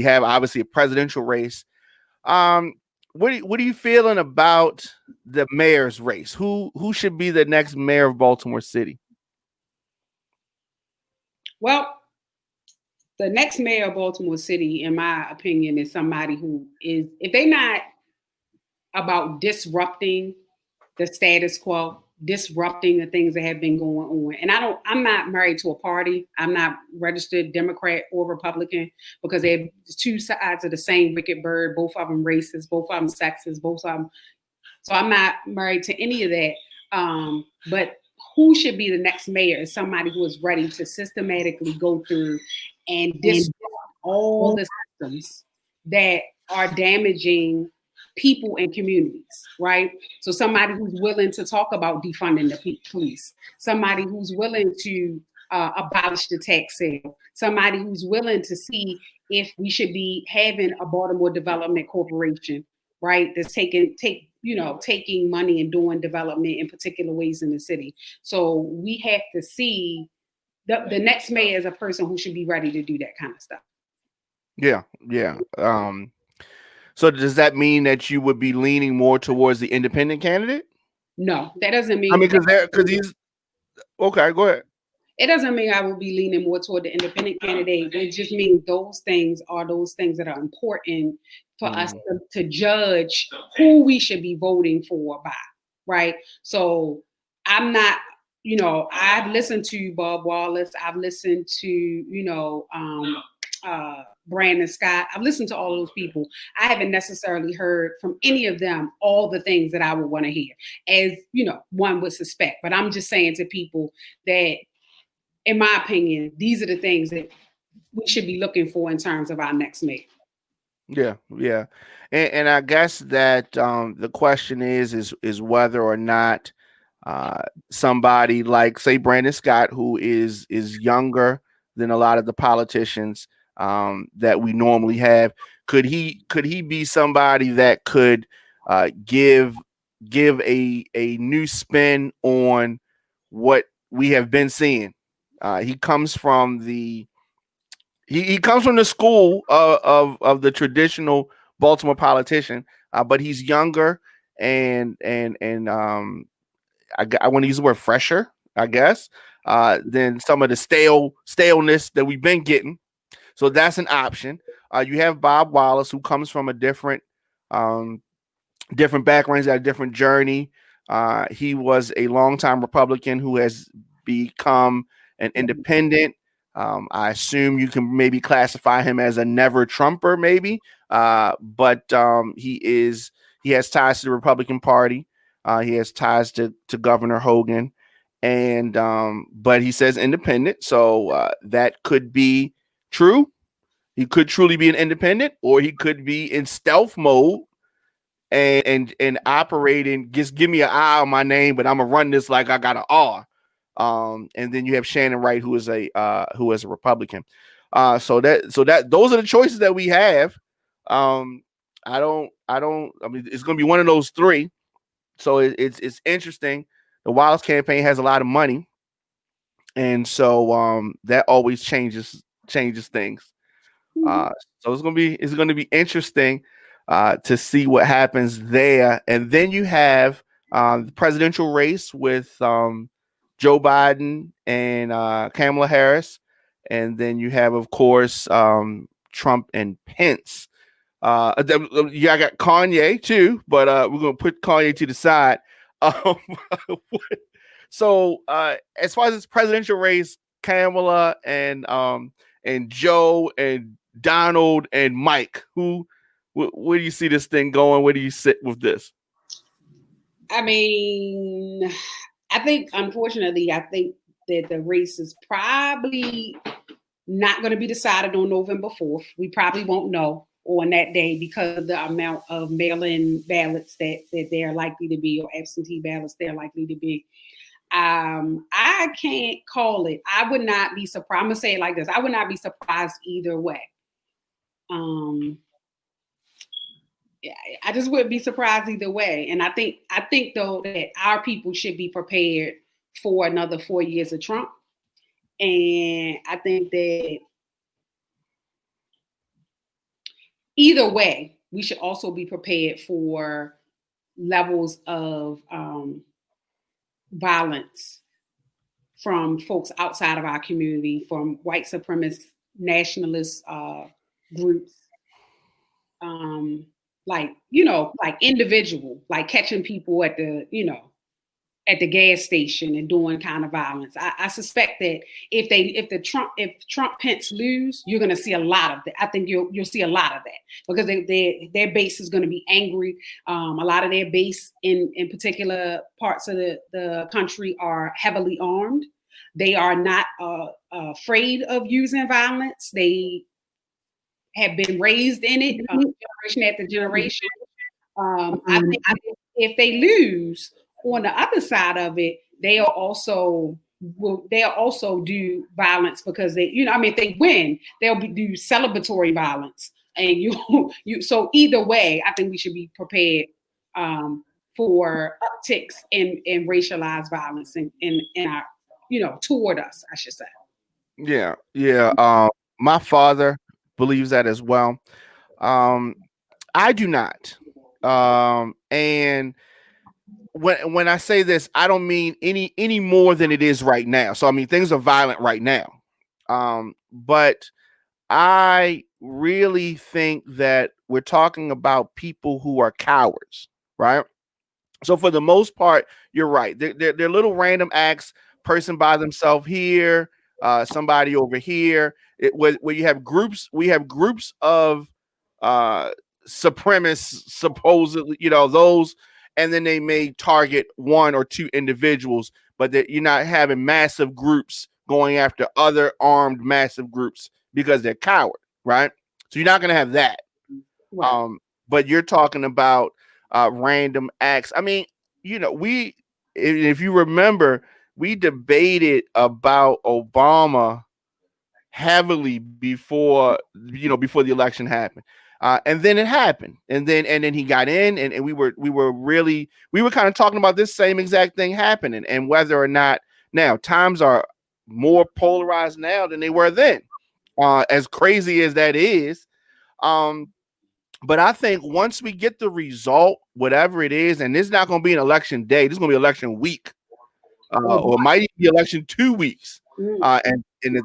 have obviously a presidential race. What are you feeling about the mayor's race? Who should be the next mayor of Baltimore City? Well, the next mayor of Baltimore City, in my opinion, is somebody who is, if they're not about disrupting the status quo, disrupting the things that have been going on. And I'm not married to a party. I'm not registered Democrat or Republican, because they're two sides of the same wicked bird, both of them racist, both of them sexist, both of them. So I'm not married to any of that. But who should be the next mayor is somebody who is ready to systematically go through and disrupt all the systems that are damaging people and communities, right? So somebody who's willing to talk about defunding the police, somebody who's willing to abolish the tax sale, somebody who's willing to see if we should be having a Baltimore Development Corporation, right? That's taking money and doing development in particular ways in the city. So we have to see the next mayor is a person who should be ready to do that kind of stuff. Yeah. So does that mean that you would be leaning more towards the independent candidate? No, that doesn't mean. I mean, because he's okay. Go ahead. It doesn't mean I will be leaning more toward the independent candidate. It just means those things that are important for us to judge who we should be voting for by, right? So I'm not, I've listened to Bob Wallace. I've listened to, Brandon Scott. I've listened to all those people. I haven't necessarily heard from any of them all the things that I would want to hear, as, one would suspect. But I'm just saying to people that, in my opinion, these are the things that we should be looking for in terms of our next mayor. Yeah. And I guess that the question is whether or not somebody like, say, Brandon Scott, who is younger than a lot of the politicians that we normally have, could he be somebody that could give a new spin on what we have been seeing? He comes from the school of the traditional Baltimore politician, but he's younger and I want to use the word fresher, I guess, than some of the staleness that we've been getting. So that's an option. You have Bob Wallace, who comes from a different background, he's got a different journey. He was a longtime Republican who has become an independent. I assume you can maybe classify him as a never Trumper, maybe. But he has ties to the Republican Party. He has ties to Governor Hogan, and but he says independent, so that could be true. He could truly be an independent, or he could be in stealth mode and operating. Just give me an I on my name, but I'm gonna run this like I got an R. And then you have Shannon Wright, who is a Republican. So that those are the choices that we have. I don't. I mean, it's going to be one of those three. So it's interesting. The Wiles campaign has a lot of money, and so that always changes things. So it's going to be interesting to see what happens there. And then you have the presidential race with Joe Biden and Kamala Harris, and then you have, of course, Trump and Pence. I got Kanye too, but we're gonna put Kanye to the side. So as far as this presidential race, Kamala and Joe and Donald and Mike, where do you see this thing going? Where do you sit with this? I mean, I think, unfortunately, I think that the race is probably not going to be decided on November 4th. We probably won't know on that day because of the amount of mail-in ballots that they're likely to be, or absentee ballots they're likely to be. I can't call it. I would not be surprised. I'm going to say it like this. I would not be surprised either way. I just wouldn't be surprised either way. And I think though that our people should be prepared for another 4 years of Trump. And I think that either way, we should also be prepared for levels of violence from folks outside of our community, from white supremacist nationalist groups. Like individual, like catching people at the gas station and doing kind of violence. I suspect that if Trump Pence lose, you're going to see a lot of that. I think you'll see a lot of that because their base is going to be angry. A lot of their base in particular parts of the country are heavily armed. They are not afraid of using violence. They have been raised in it, generation after generation. I think if they lose, on the other side of it, they'll also do violence because if they win, they'll do celebratory violence. And so either way, I think we should be prepared for upticks in racialized violence in our, toward us, I should say. Yeah. My father believes that as well. I do not. And when I say this, I don't mean any more than it is right now. So I mean things are violent right now. But I really think that we're talking about people who are cowards, right? So for the most part, you're right. They're little random acts, person by themselves here, somebody over here. Where you have groups, we have groups of supremacists, supposedly, those, and then they may target one or two individuals, but that you're not having massive groups going after other armed massive groups because they're coward, right? So you're not going to have that. Right. But you're talking about random acts. I mean, if you remember, we debated about Obama heavily before the election happened. And then it happened, and then he got in, and we were kind of talking about this same exact thing happening, and whether or not now times are more polarized now than they were then, as crazy as that is. But I think once we get the result, whatever it is, and it's not going to be an election day, this is going to be election week, or it might be election 2 weeks. And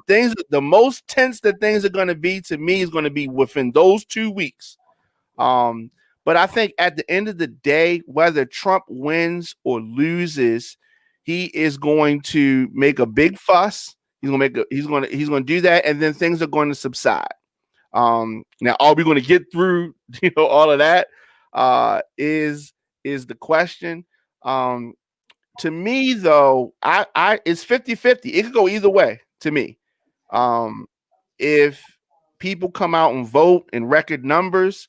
the most tense that things are going to be to me is going to be within those 2 weeks. But I think at the end of the day, whether Trump wins or loses, he is going to make a big fuss. He's gonna do that, and then things are going to subside. Now, are we going to get through, all of that? Is the question. To me, though, it's 50-50. It could go either way to me. If people come out and vote in record numbers,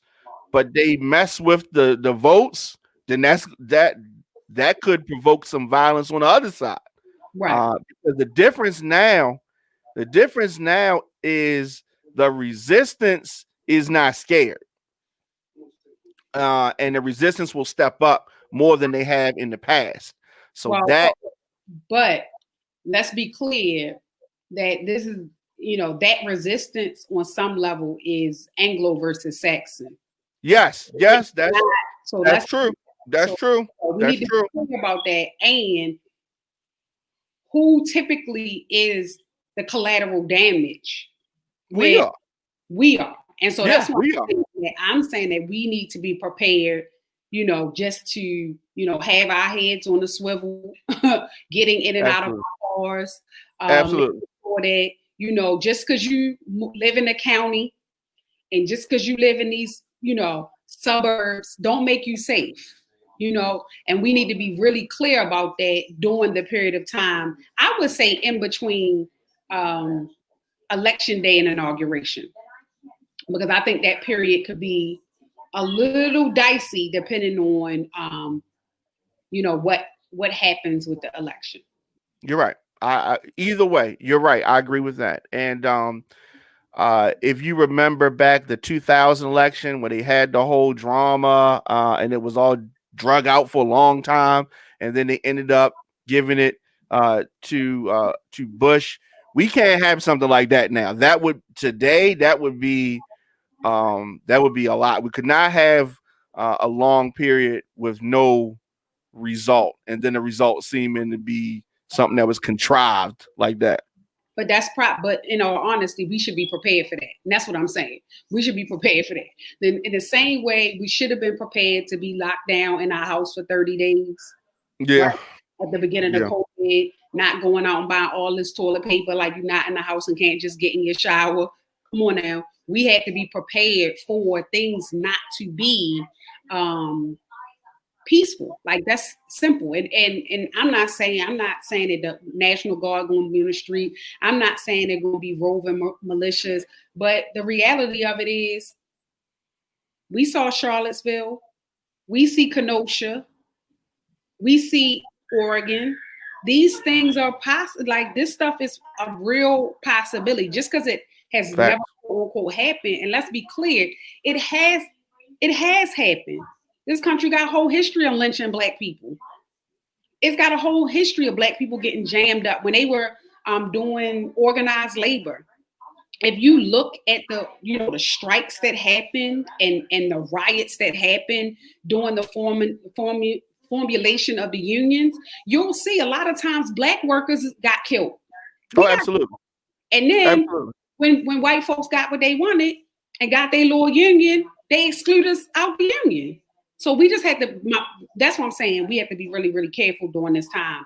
but they mess with the votes, then that could provoke some violence on the other side. Right. Because the difference now is the resistance is not scared. And the resistance will step up more than they have in the past. So but let's be clear that this is, that resistance on some level is Anglo versus Saxon. Yes, that's true. That's true. We need to be clear about that. And who typically is the collateral damage? We are. And so that's what I'm saying that we need to be prepared, just to, have our heads on the swivel, getting in and out of our cars. Absolutely. For that, just because you live in the county and just because you live in these, suburbs, don't make you safe, and we need to be really clear about that during the period of time. I would say in between election day and inauguration, because I think that period could be a little dicey depending on, what happens with the election. You're right. Either way, you're right. I agree with that. And if you remember back the 2000 election where they had the whole drama and it was all drug out for a long time, and then they ended up giving it to Bush. We can't have something like that now. That would be a lot. We could not have a long period with no result, and then the result seeming to be something that was contrived like that. But but in all honesty, we should be prepared for that. And that's what I'm saying. We should be prepared for that. Then in the same way, we should have been prepared to be locked down in our house for 30 days. Yeah. Right? At the beginning of COVID, not going out and buying all this toilet paper, like you're not in the house and can't just get in your shower. Come on now. We had to be prepared for things not to be peaceful. Like that's simple. And I'm not saying that the National Guard going to be on the street. I'm not saying they're going to be roving militias. But the reality of it is, we saw Charlottesville, we see Kenosha, we see Oregon. These things are possible. Like this stuff is a real possibility. Just because it has never quote unquote happened. And let's be clear, it has happened. This country got a whole history of lynching Black people. It's got a whole history of Black people getting jammed up when they were doing organized labor. If you look at the strikes that happened and the riots that happened during the formulation of the unions, you'll see a lot of times Black workers got killed. Absolutely. And then when white folks got what they wanted and got their little union, they excluded us out the union. So we just had to, that's what I'm saying. We have to be really, really careful during this time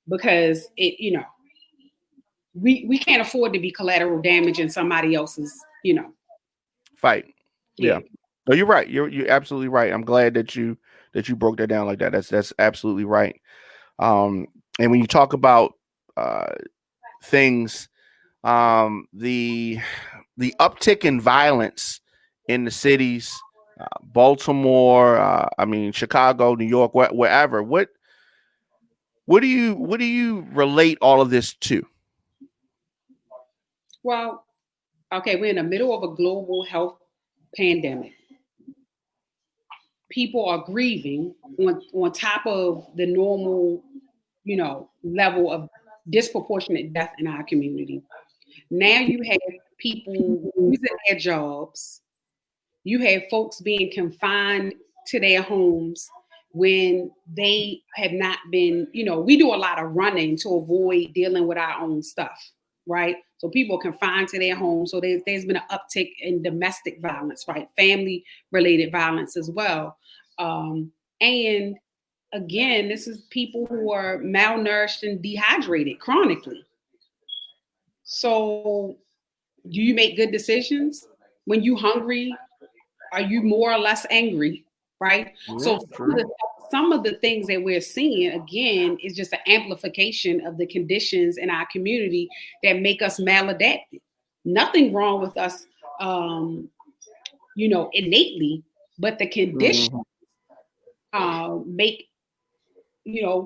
because we can't afford to be collateral damage in somebody else's, fight. Yeah. No, you're right. You're absolutely right. I'm glad that you broke that down like that. That's absolutely right. And when you talk about things, the uptick in violence in the cities, Baltimore, Chicago, New York, wherever. What do you relate all of this to? Well, okay, we're in the middle of a global health pandemic. People are grieving on top of the normal, level of disproportionate death in our community. Now you have people losing their jobs. You have folks being confined to their homes when they have not been, we do a lot of running to avoid dealing with our own stuff, right? So people are confined to their homes. So there's been an uptick in domestic violence, right? Family-related violence as well. And again, this is people who are malnourished and dehydrated chronically. So do you make good decisions? When you hungry, are you more or less angry? Right? Yeah, So true. some of the things that we're seeing again is just an amplification of the conditions in our community that make us maladapted. Nothing wrong with us, innately, but the conditions Mhm. make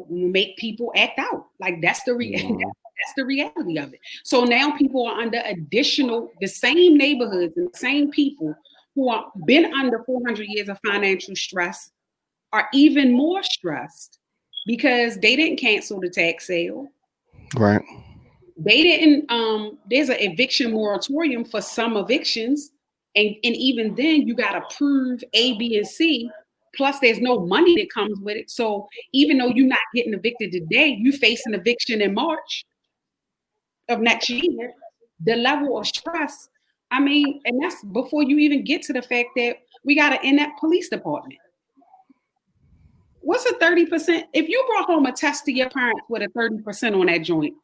make people act out. Like that's Mhm. that's the reality of it. So now people are under the same neighborhoods and the same people who are been under 400 years of financial stress are even more stressed because they didn't cancel the tax sale. Right. They didn't. There's an eviction moratorium for some evictions, and even then, you got to prove A, B, and C. Plus, there's no money that comes with it. So even though you're not getting evicted today, you face an eviction in March of next year. The level of stress. I mean, and that's before you even get to the fact that we got to end that police department. What's a 30%? If you brought home a test to your parents with a 30% on that joint,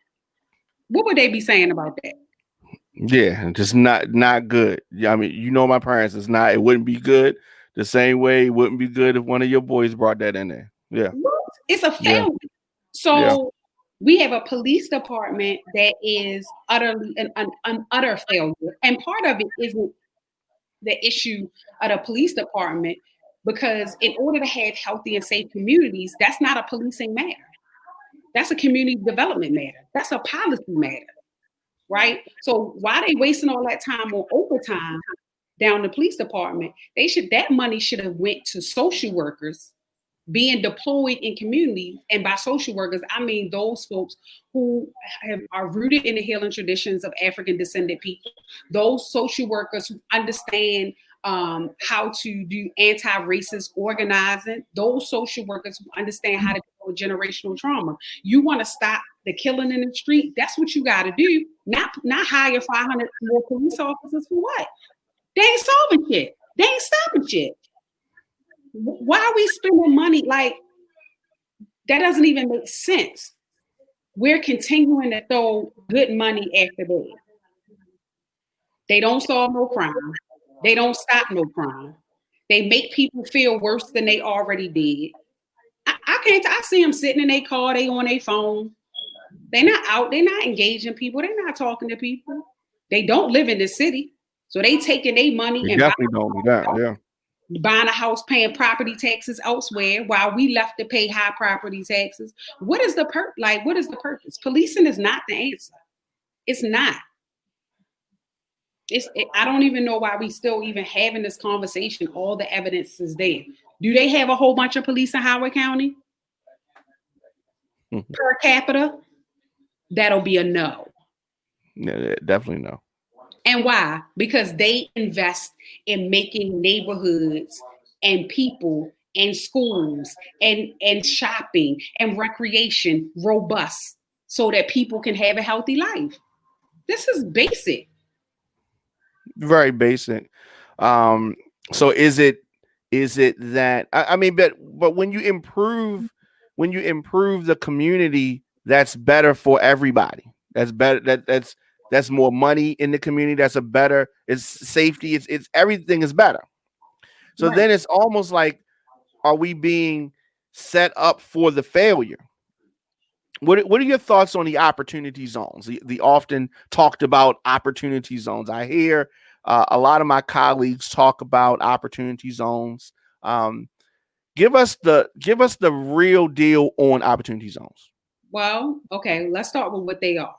what would they be saying about that? Yeah, just not good. Yeah, I mean, my parents. It's not. It wouldn't be good. The same way it wouldn't be good if one of your boys brought that in there. Yeah, It's a yeah, failure. yeah. So we have a police department that is utterly an utter failure. And part of it isn't the issue of the police department, because in order to have healthy and safe communities, that's not a policing matter. That's a community development matter. That's a policy matter, right? So why they wasting all that time on overtime down the police department? That money should have went to social workers being deployed in communities. And by social workers, I mean those folks who are rooted in the healing traditions of African descended people, those social workers who understand how to do anti-racist organizing, those social workers who understand how to deal with generational trauma. You want to stop the killing in the street? That's what you got to do. Not hire 500 more police officers for what? They ain't solving shit. They ain't stopping shit. Why are we spending money? Like, that doesn't even make sense. We're continuing to throw good money after bad. They don't solve no crime. They don't stop no crime. They make people feel worse than they already did. I see them sitting in their car, they on their phone. They're not out, they're not engaging people, they're not talking to people. They don't live in the city. So they taking their money We and definitely don't do that. Yeah. buying a house, paying property taxes elsewhere while we left to pay high property taxes. What is the what is the purpose? Policing is not the answer. It's not. I don't even know why we still even having this conversation. All the evidence is there. Do they have a whole bunch of police in Howard County per capita? That'll be a no. Yeah, definitely no. And why? Because they invest in making neighborhoods and people and schools and shopping and recreation robust so that people can have a healthy life. This is basic. Very basic. Um, so is it that I mean, but when you improve the community, that's better for everybody. That's better. That's more money in the community. That's a better. It's safety. It's everything is better. So Right. then it's almost like, are we being set up for the failure? What are your thoughts on the opportunity zones? The often talked about opportunity zones. I hear a lot of my colleagues talk about opportunity zones. Um, give us the real deal on opportunity zones. Well, okay, let's start with what they are.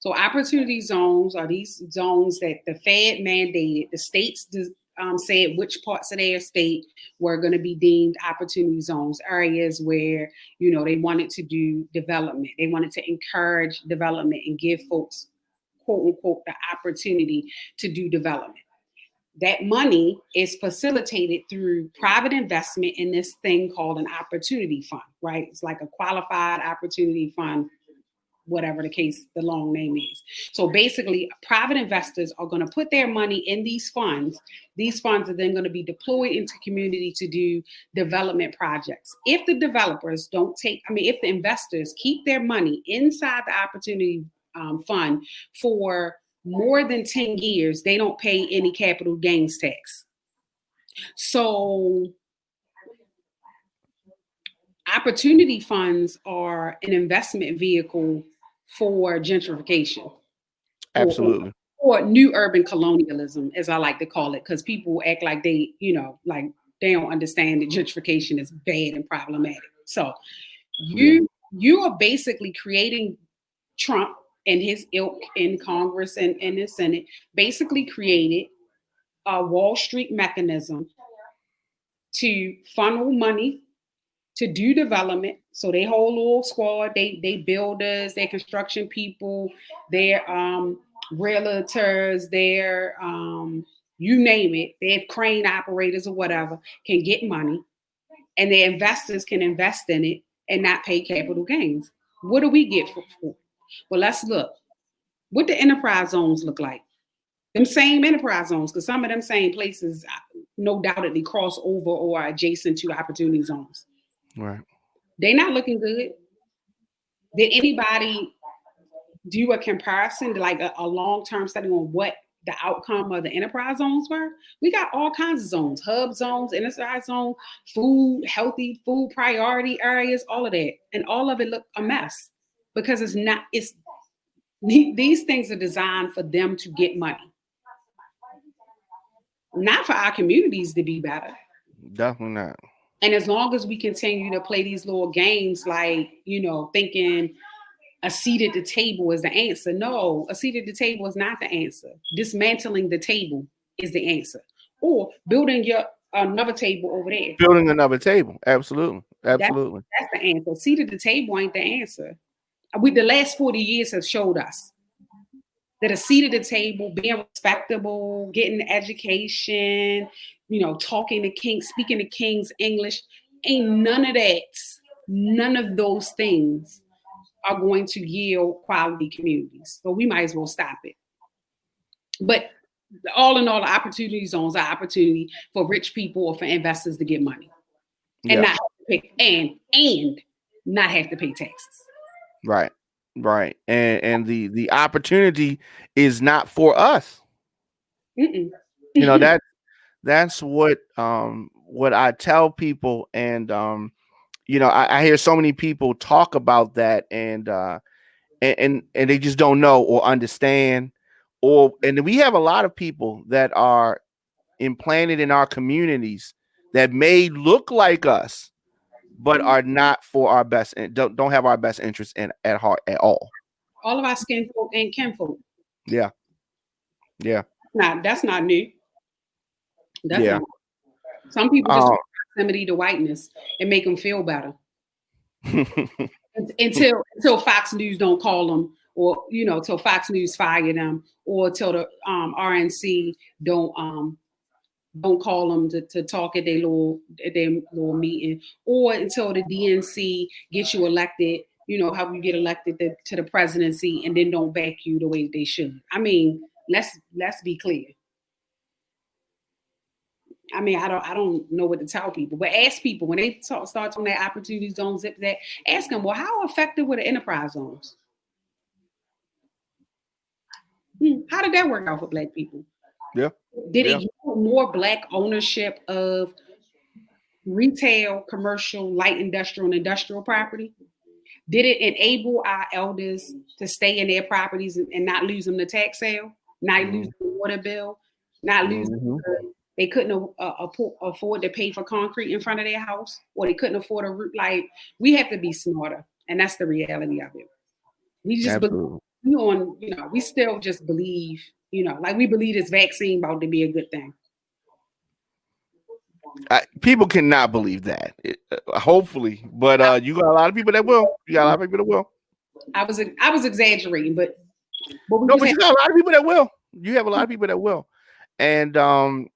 So opportunity zones are these zones that the Fed mandated. The states said which parts of their state were going to be deemed opportunity zones, areas where, they wanted to do development. They wanted to encourage development and give folks, quote unquote, the opportunity to do development. That money is facilitated through private investment in this thing called an opportunity fund, right? It's like a qualified opportunity fund, whatever the case, the long name is. So basically, private investors are going to put their money in these funds. These funds are then going to be deployed into community to do development projects. If the investors keep their money inside the opportunity fund for more than 10 years. They don't pay any capital gains tax. So opportunity funds are an investment vehicle for gentrification. Absolutely. Or new urban colonialism, as I like to call it, because people act like they, like they don't understand that gentrification is bad and problematic. So you are basically creating Trump and his ilk in Congress and in the Senate basically created a Wall Street mechanism to funnel money to do development. So they whole little squad, they builders, they construction people, they're realtors, they're you name it, they have crane operators or whatever, can get money, and the investors can invest in it and not pay capital gains. What do we get for? Well, let's look. What the enterprise zones look like? Them same enterprise zones, because some of them same places no doubtedly cross over or are adjacent to opportunity zones. Right. They're not looking good. Did anybody do a comparison to like a long-term study on what the outcome of the enterprise zones were? We got all kinds of zones, hub zones, enterprise zone, food, healthy food priority areas, all of that. And all of it looked a mess because these things are designed for them to get money, not for our communities to be better. Definitely not. And as long as we continue to play these little games, like, thinking a seat at the table is the answer. No, a seat at the table is not the answer. Dismantling the table is the answer. Or building another table over there. Building another table. Absolutely. Absolutely. That's the answer. Seat at the table ain't the answer. The last 40 years have showed us that a seat at the table, being respectable, getting education, talking to kings, speaking to kings English, ain't none of that. None of those things are going to yield quality communities. So we might as well stop it. But all in all, the opportunity zones are opportunity for rich people or for investors to get money and not have to pay, and not have to pay taxes. Right. Right. And the opportunity is not for us. That's what I tell people. And I hear so many people talk about that, and they just don't know or understand, and we have a lot of people that are implanted in our communities that may look like us, but are not for our best and don't have our best interests at heart at all. All of our skin folk and kinfolk. Yeah. That's not new. Not. Some people just want proximity to whiteness and make them feel better. until Fox News don't call them, or till Fox News fire them, or till the RNC don't call them to talk at their little meeting, or until the DNC gets you elected. How you get elected to the presidency and then don't back you the way they should. I mean, let's be clear. I mean, I don't know what to tell people, but ask people when they start talking that opportunity zones, zip that, ask them, well, how effective were the enterprise zones? How did that work out for Black people? Yeah. Did it give more Black ownership of retail, commercial, light industrial, and industrial property? Did it enable our elders to stay in their properties and not lose them to tax sale, not lose the water bill, not lose they couldn't afford to pay for concrete in front of their house, or they couldn't afford a roof? Like, we have to be smarter, and that's the reality of it. We just believe we still just believe, like we believe this vaccine about to be a good thing. People cannot believe that, hopefully, but you got a lot of people that will. I was exaggerating, but you got a lot of people that will. You have a lot of people that will, and all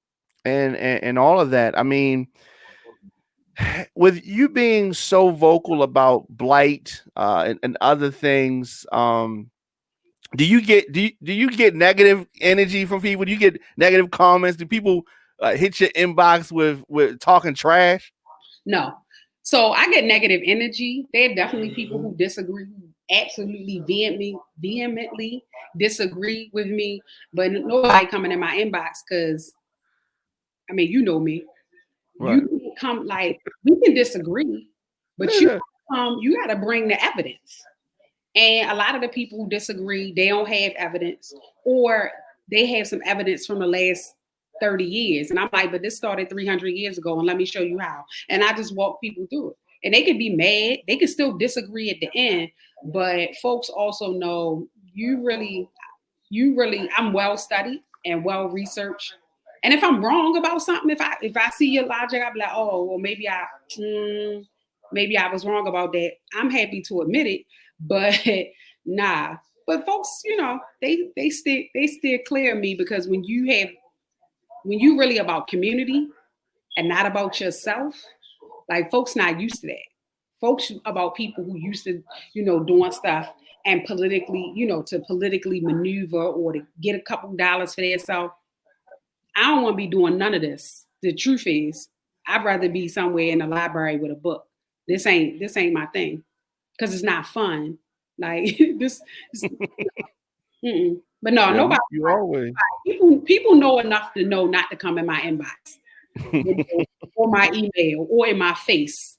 of that. I mean, with you being so vocal about blight and other things, do you get negative energy from people? Do you get negative comments? Do people hit your inbox with talking trash? No. So I get negative energy. There are definitely people who disagree, who absolutely vehemently disagree with me, but nobody coming in my inbox because I mean, you know me. Right. You can't come like we can disagree, but Yeah. you got to bring the evidence. And a lot of the people who disagree, they don't have evidence, or they have some evidence from the last 30 years. And I'm like, but this started 300 years ago, and let me show you how. And I just walk people through it. And they can be mad, they can still disagree at the end, but folks also know I'm well studied and well researched. And if I'm wrong about something, if I see your logic, I'll be like, oh, well, maybe I was wrong about that. I'm happy to admit it, but nah. But folks, they steer clear of me because when you really about community and not about yourself, like folks not used to that. Folks about people who used to, doing stuff and to politically maneuver or to get a couple dollars for themselves. I don't want to be doing none of this. The truth is, I'd rather be somewhere in the library with a book. This ain't my thing because it's not fun. Like but no, Yeah, nobody. you always. People know enough to know not to come in my inbox or my email or in my face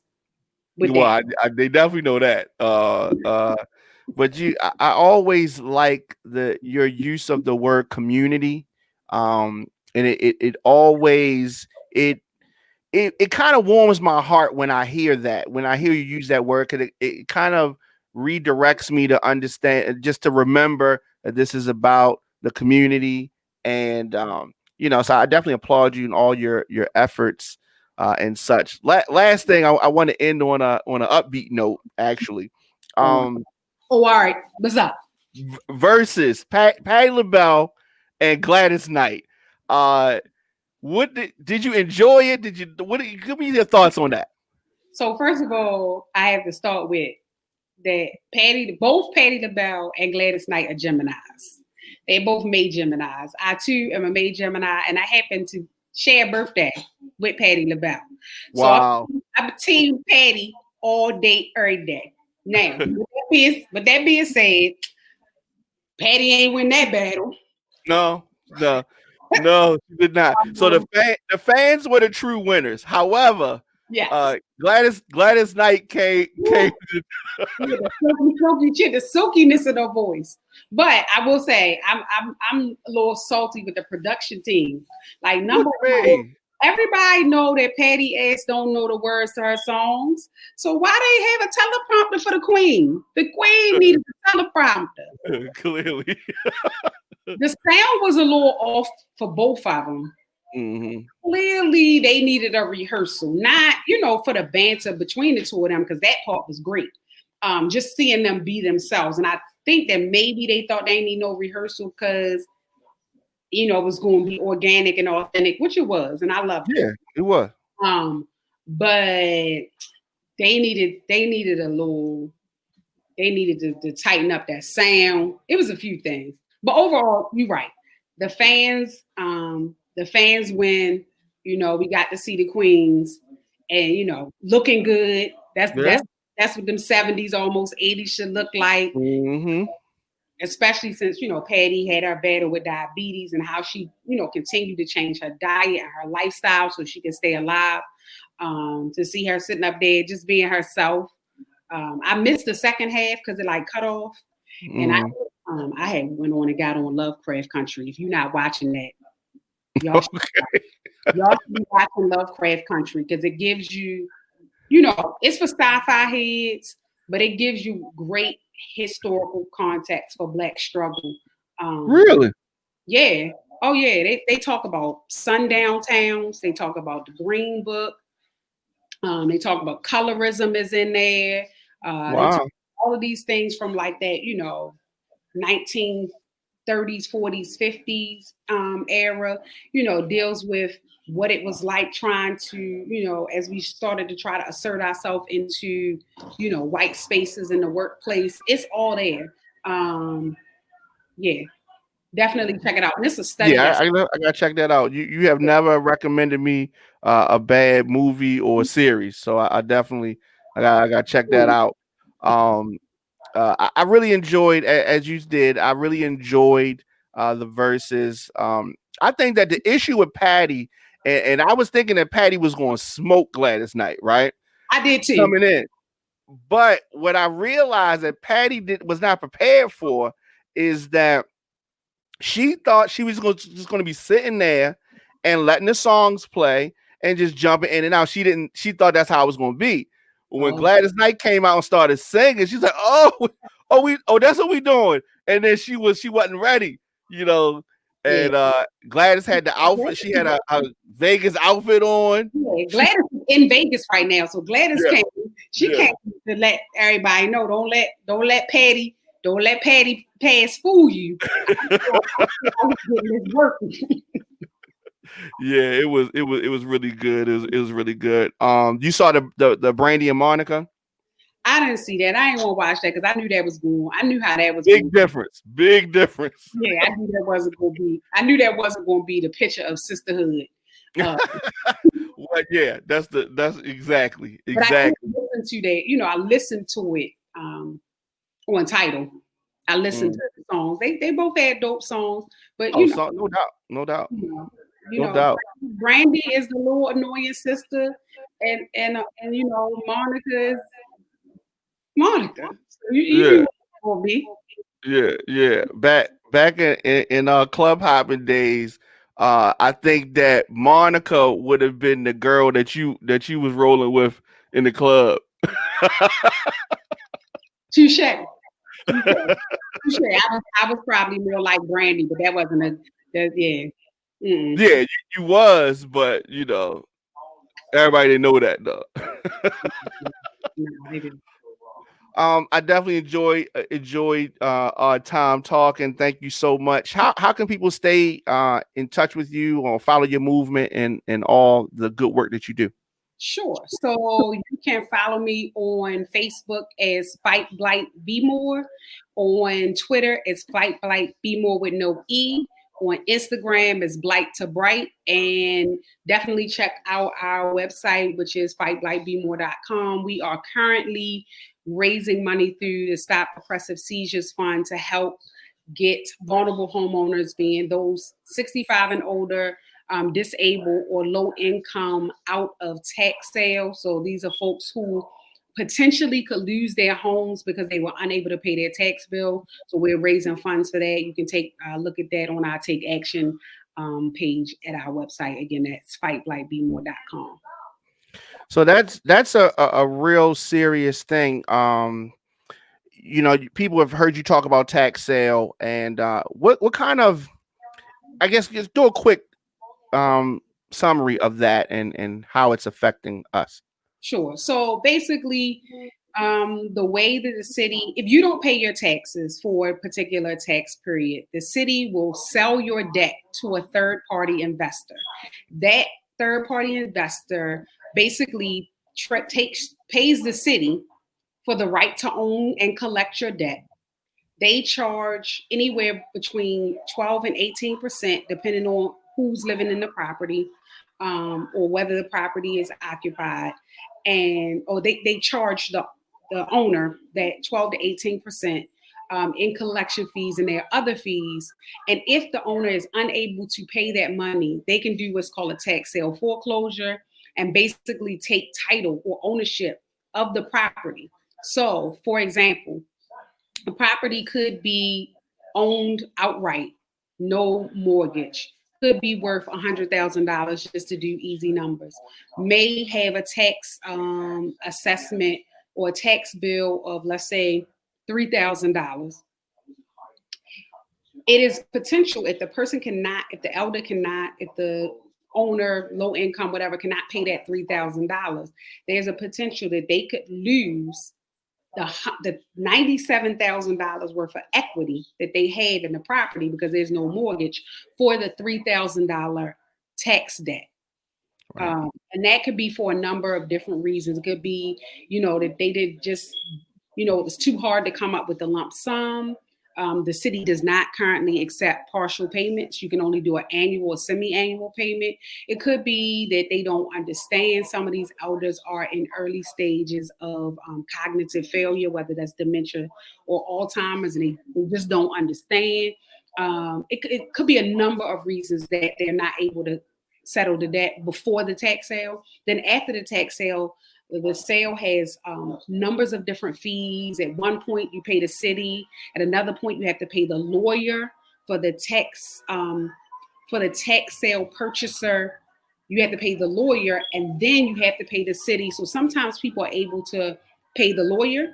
with Well, that. they definitely know that. But I always like your use of the word community. And it always it kind of warms my heart when I hear that. When I hear you use that word, because it kind of redirects me to understand, just to remember that this is about the community, and so I definitely applaud you in all your efforts and such. Last thing, I want to end on an upbeat note, actually. Oh, all right. What's up? Versus Patti LaBelle and Gladys Knight. What did you enjoy it? Give me your thoughts on that? So first of all, I have to start with that both Patti LaBelle and Gladys Knight are Geminis. They both made Geminis. I too am a made Gemini, and I happen to share a birthday with Patti LaBelle. Wow. So I'm team Patti all day, every day. Now, with that being said, Patti ain't win that battle. No, she did not. So the fans were the true winners. However, yes. Gladys Knight came. The silkiness of her voice. But I will say, I'm a little salty with the production team. Like number one, everybody know that Patti ass don't know the words to her songs. So why they have a teleprompter for the Queen? The Queen needed a teleprompter. Clearly, the sound was a little off for both of them. Mm-hmm. Clearly, they needed a rehearsal, not for the banter between the two of them, because that part was great. Just seeing them be themselves, and I think that maybe they thought they need no rehearsal because it was going to be organic and authentic, which it was, and I loved it. Yeah, it was. But they needed to tighten up that sound. It was a few things, but overall, you're right. The fans win. We got to see the Queens, and looking good. That's what them 70s, almost 80s should look like. Mm-hmm. Especially since Patti had her battle with diabetes and how she continued to change her diet and her lifestyle so she could stay alive. To see her sitting up there just being herself. I missed the second half because it cut off, and I had went on and got on Lovecraft Country. If you're not watching that, y'all should be watching Lovecraft Country because it gives you, it's for sci-fi heads, but it gives you great historical context for Black struggle. Really? Yeah. Oh yeah. They talk about sundown towns. They talk about the Green Book. They talk about colorism is in there. Wow. They talk all of these things from that, 1930s, 40s, 50s era, deals with what it was like trying to, as we started to try to assert ourselves into, white spaces in the workplace. It's all there. Yeah, definitely check it out. And it's a study. Yeah, I gotta check that out. You have never recommended me a bad movie or series, so I definitely I gotta check that out. I really enjoyed, as you did. I really enjoyed the verses. I think that the issue with Patty, and I was thinking that Patty was going to smoke Gladys Knight, right? I did too. Coming in. But what I realized that Patty was not prepared for is that she thought she was just going to be sitting there and letting the songs play and just jumping in and out. She didn't. She thought that's how it was going to be. When Gladys Knight came out and started singing, she's like, that's what we doing." And then she wasn't ready, you know. And Gladys had the outfit. She had a Vegas outfit on. Yeah, Gladys is in Vegas right now, so Gladys came. She came to let everybody know. Don't let Patty pass fool you. Yeah, it was really good. It was really good. You saw the Brandy and Monica? I didn't see that. I ain't want to watch that because I knew that was going. I knew how that was. Big difference. Big difference. Yeah, I knew that wasn't going to be. I knew that wasn't going to be the picture of sisterhood. Well, yeah, that's exactly. But I listened to that. I listened to it on Tidal. I listened to the songs. They both had dope songs, but no doubt. No doubt. Brandy is the little annoying sister, and Monica is Monica. So you will be. Yeah. Back in club hopping days, I think that Monica would have been the girl that you was rolling with in the club. Touche. I was probably more like Brandy, but that wasn't yeah. Yeah, you was, but everybody didn't know that though. I definitely enjoyed our time talking. Thank you so much. How can people stay in touch with you or follow your movement and all the good work that you do? Sure. So you can follow me on Facebook as Fight Blight Be More. On Twitter, it's Fight Blight Be More with no E. On Instagram, is Blight to Bright. And definitely check out our website, which is fightblightbemore.com. We are currently raising money through the Stop Oppressive Seizures Fund to help get vulnerable homeowners, being those 65 and older, disabled or low income, out of tax sale. So these are folks who potentially could lose their homes because they were unable to pay their tax bill. So we're raising funds for that. You can take a look at that on our Take Action page at our website. Again, that's fightblightbemore.com. So that's a real serious thing. People have heard you talk about tax sale, and what kind of, I guess, just do a quick summary of that and how it's affecting us. Sure. So basically, the way that the city, if you don't pay your taxes for a particular tax period, the city will sell your debt to a third-party investor. That third-party investor basically pays the city for the right to own and collect your debt. They charge anywhere between 12 and 18%, depending on who's living in the property, or whether the property is occupied. Or they charge the owner that 12 to 18% in collection fees, and their other fees. And if the owner is unable to pay that money, they can do what's called a tax sale foreclosure and basically take title or ownership of the property. So, for example, the property could be owned outright, no mortgage, could be worth $100,000, just to do easy numbers, may have a tax assessment or a tax bill of, let's say, $3,000. It is potential if the person cannot, if the elder cannot, if the owner, low income, whatever, cannot pay that $3,000, there's a potential that they could lose the $97,000 worth of equity that they have in the property because there's no mortgage for the $3,000 tax debt. Right. And that could be for a number of different reasons. It could be, that they did just, it was too hard to come up with the lump sum. The city does not currently accept partial payments. You can only do an annual or semi-annual payment. It could be that they don't understand. Some of these elders are in early stages of cognitive failure, whether that's dementia or Alzheimer's, and they just don't understand. It could be a number of reasons that they're not able to settle the debt before the tax sale. Then after the tax sale, the sale has numbers of different fees. At one point, you pay the city. At another point, you have to pay the lawyer for the tax sale purchaser. You have to pay the lawyer, and then you have to pay the city. So sometimes people are able to pay the lawyer,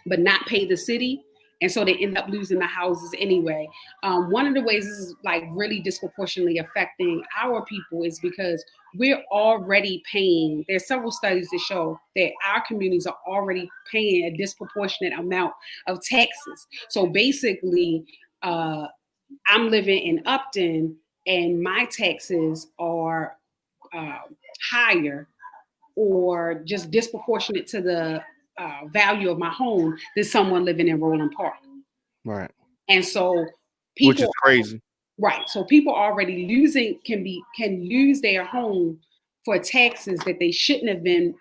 but not pay the city. And so they end up losing the houses anyway. One of the ways this is like really disproportionately affecting our people is because we're already paying. There's several studies that show that our communities are already paying a disproportionate amount of taxes. So basically, I'm living in Upton and my taxes are higher or just disproportionate to the value of my home than someone living in Roland Park. Right. And so people, which is crazy. Right. So people already can lose their home for taxes that they shouldn't have been,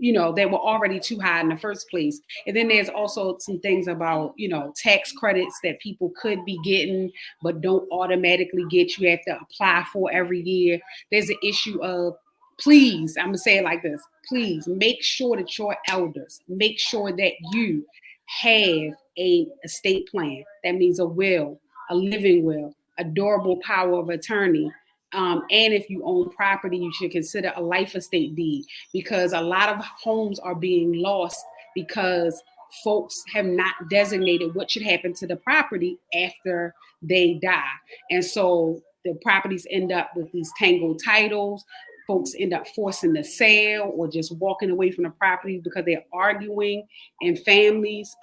they were already too high in the first place. And then there's also some things about, tax credits that people could be getting, but don't automatically get. You have to apply for every year. There's an issue of, please, I'm going to say it like this. Please make sure that your elders, make sure that you have a estate plan. That means a will, a living will, a durable power of attorney. And if you own property, you should consider a life estate deed, because a lot of homes are being lost because folks have not designated what should happen to the property after they die. And so the properties end up with these tangled titles. Folks end up forcing the sale or just walking away from the property because they're arguing in families.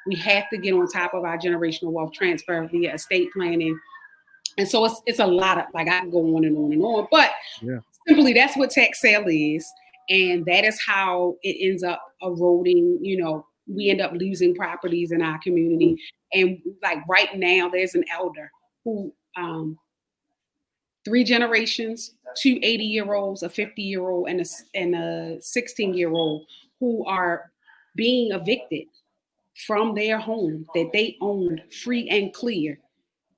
We have to get on top of our generational wealth transfer via estate planning. And so it's a lot of, like, I can go on and on and on, but simply that's what tax sale is. And that is how it ends up eroding. We end up losing properties in our community. And like right now, there's an elder who, 3 generations, 2 80-year-olds, a 50-year-old, and a 16-year-old who are being evicted from their home that they owned free and clear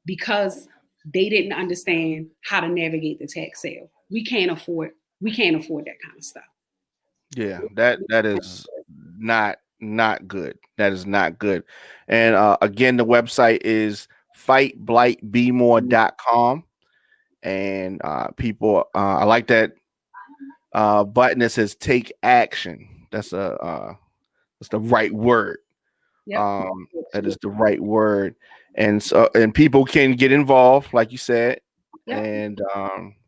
because they didn't understand how to navigate the tax sale. We can't afford that kind of stuff. Yeah, that is not good. That is not good. And again, the website is fightblightbemore.com. And people, I like that button that says "Take Action." That's the right word. Yep. That is the right word. And so, and people can get involved, like you said. Yep. And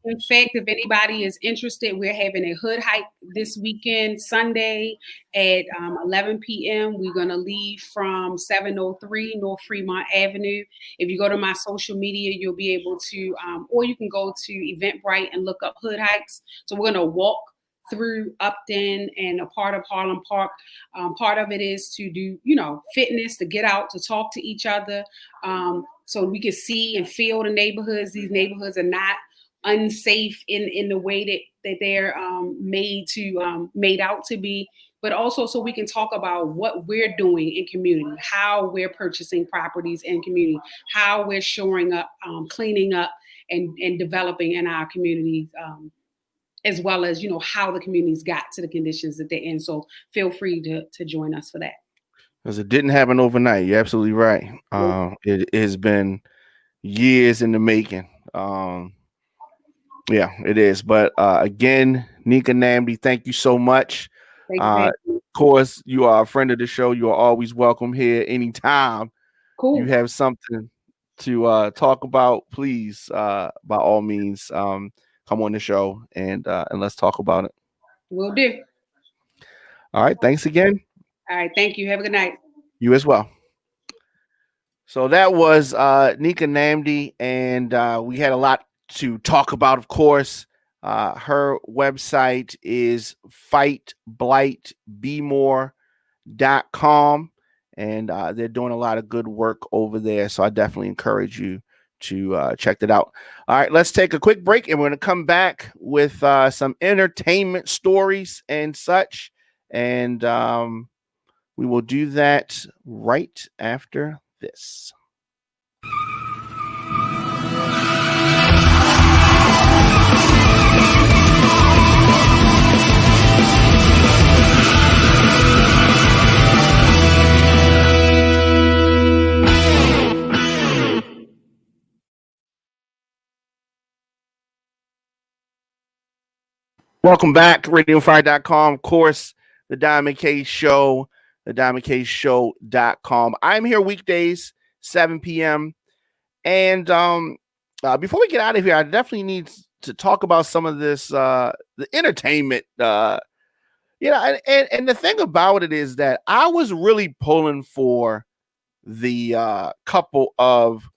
in fact, if anybody is interested, we're having a hood hike this weekend, Sunday at 11 p.m. We're going to leave from 703 North Fremont Avenue. If you go to my social media, you'll be able to, or you can go to Eventbrite and look up hood hikes. So we're going to walk through Upton and a part of Harlem Park. Part of it is to do, fitness, to get out, to talk to each other, so we can see and feel the neighborhoods. These neighborhoods are not unsafe in the way that they're made out to be, but also so we can talk about what we're doing in community, how we're purchasing properties in community, how we're shoring up, cleaning up, and developing in our communities, as well as how the communities got to the conditions that they're in. So feel free to join us for that. Because it didn't happen overnight. You're absolutely right. It has been years in the making. Yeah, it is. But again, Nneka, Nnamdi, thank you so much. Of course, you are a friend of the show. You are always welcome here anytime. Cool. You have something to talk about, please, by all means, come on the show and let's talk about it. Will do. All right. Thanks again. All right. Thank you. Have a good night. You as well. So that was Nneka, Nnamdi, and we had a lot to talk about, of course. Her website is fightblightbemore.com, and they're doing a lot of good work over there. So I definitely encourage you to check that out. All right, let's take a quick break, and we're going to come back with some entertainment stories and such. And we will do that right after this. Welcome back, RadioFire.com. Of course, the Diamond K Show, thediamondkshow.com. I'm here weekdays, 7 p.m. And before we get out of here, I definitely need to talk about some of this, the entertainment. And the thing about it is that I was really pulling for the couple of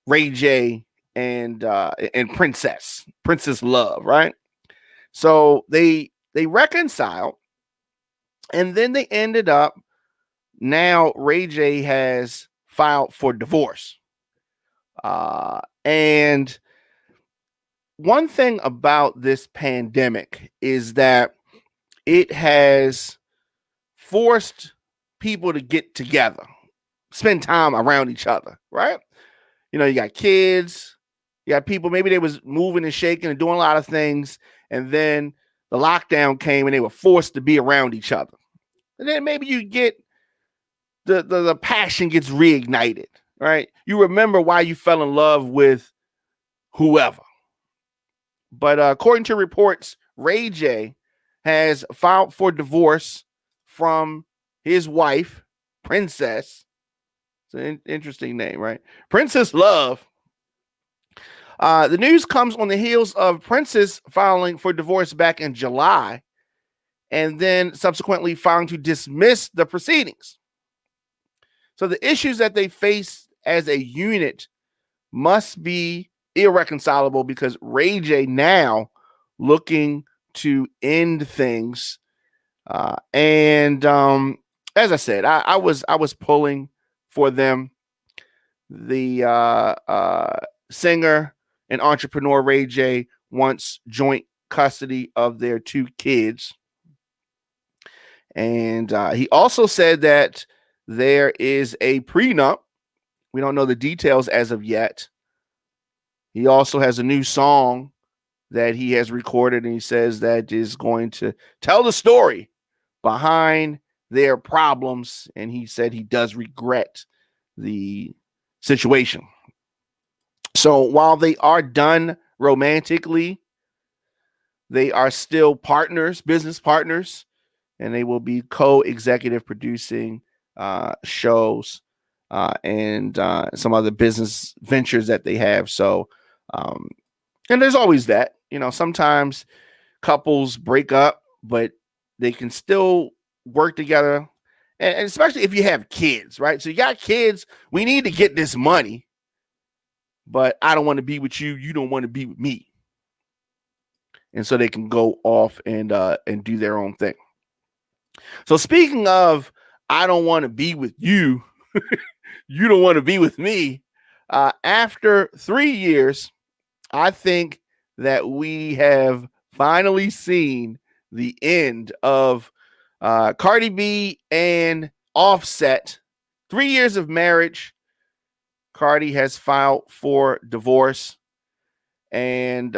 Ray J and Princess Love, right? So they reconciled, and then they ended up. Now Ray J has filed for divorce, and one thing about this pandemic is that it has forced people to get together, spend time around each other, right? You know, you got kids, you got people, maybe they was moving and shaking and doing a lot of things, and then the lockdown came and they were forced to be around each other. And then maybe you get the passion gets reignited, right? You remember why you fell in love with whoever. But according to reports, Ray J has filed for divorce from his wife, Princess. It's an interesting name, right? Princess Love. The news comes on the heels of Princess filing for divorce back in July, and then subsequently filing to dismiss the proceedings. So the issues that they face as a unit must be irreconcilable, because Ray J now looking to end things. And as I said, I was pulling for them. The singer and entrepreneur Ray J wants joint custody of their two kids. And he also said that there is a prenup. We don't know the details as of yet. He also has a new song that he has recorded, and he says that is going to tell the story behind their problems. And he said he does regret the situation. So while they are done romantically, they are still partners, business partners, and they will be co-executive producing shows and some other business ventures that they have. So, and there's always that, you know, sometimes couples break up, but they can still work together. And especially if you have kids, right? So you got kids, we need to get this money, but I don't want to be with you. You don't want to be with me. And so they can go off and do their own thing. So speaking of, I don't want to be with you, you don't want to be with me. After 3 years, I think that we have finally seen the end of Cardi B and Offset. 3 years of marriage. Cardi has filed for divorce. And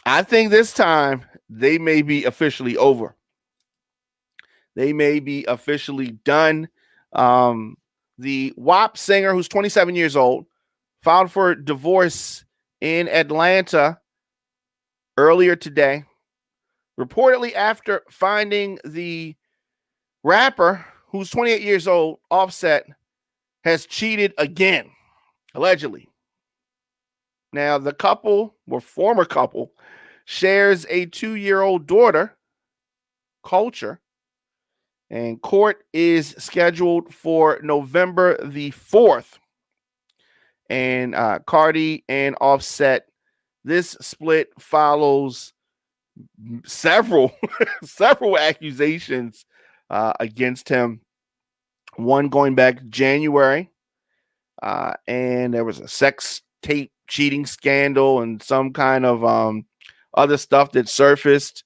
I think this time they may be officially over. They may be officially done. The WAP singer, who's 27 years old, filed for divorce in Atlanta earlier today, reportedly after finding the rapper, who's 28 years old, Offset, has cheated again, allegedly. Now, the couple, or former couple, shares a 2-year-old daughter, Culture, and court is scheduled for November the 4th. And Cardi and Offset, this split follows several accusations against him. One going back January, and there was a sex tape cheating scandal and some kind of other stuff that surfaced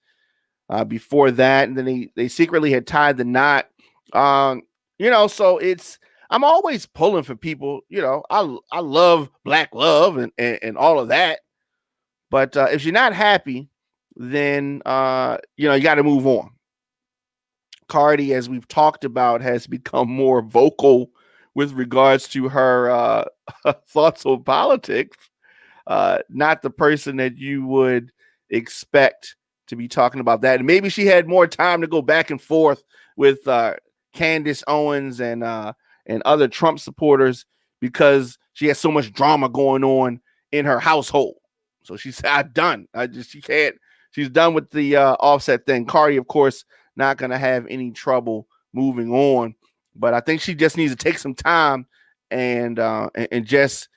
before that, and then they secretly had tied the knot. So I'm always pulling for people. I love black love and all of that, but if you're not happy, then you got to move on. Cardi, as we've talked about, has become more vocal with regards to her thoughts on politics. Not the person that you would expect to be talking about that. And maybe she had more time to go back and forth with Candace Owens and other Trump supporters because she has so much drama going on in her household. So she said, "I'm done. She can't." She's done with the Offset thing. Cardi, of course, not going to have any trouble moving on, but I think she just needs to take some time and just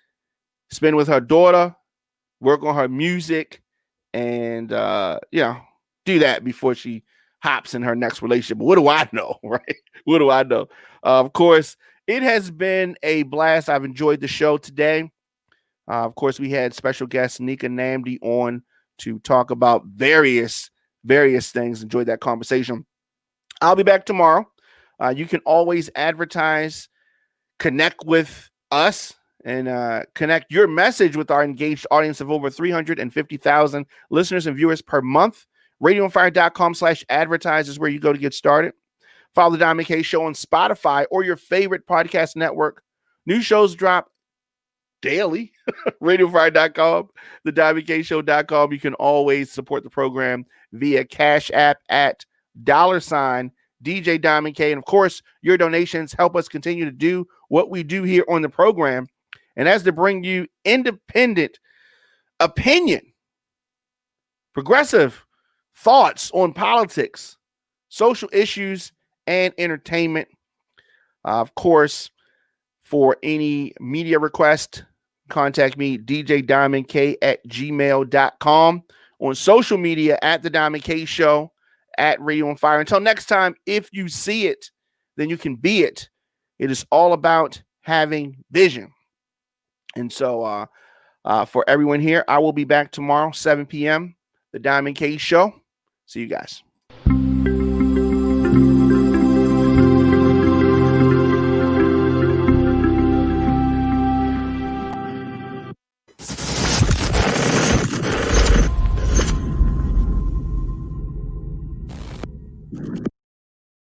spend with her daughter, work on her music, and do that before she hops in her next relationship. But what do I know, right? What do I know? Of course, it has been a blast. I've enjoyed the show today. Of course, we had special guest Nneka Nnamdi on to talk about various things. Enjoyed that conversation. I'll be back tomorrow. You can always advertise, connect with us, and connect your message with our engaged audience of over 350,000 listeners and viewers per month. RadioOnFire.com/advertise is where you go to get started. Follow the Diamond K Show on Spotify or your favorite podcast network. New shows drop daily. RadioFire.com, the DiamondKShow.com. You can always support the program via Cash App at $DJ Diamond K. And of course, your donations help us continue to do what we do here on the program. And that's to bring you independent opinion, progressive thoughts on politics, social issues, and entertainment. Of course, for any media request, contact me, djdiamondk@gmail.com. On social media, at The Diamond K Show, at Radio on Fire. Until next time, if you see it, then you can be it. It is all about having vision. And so for everyone here, I will be back tomorrow, 7 p.m., The Diamond K Show. See you guys.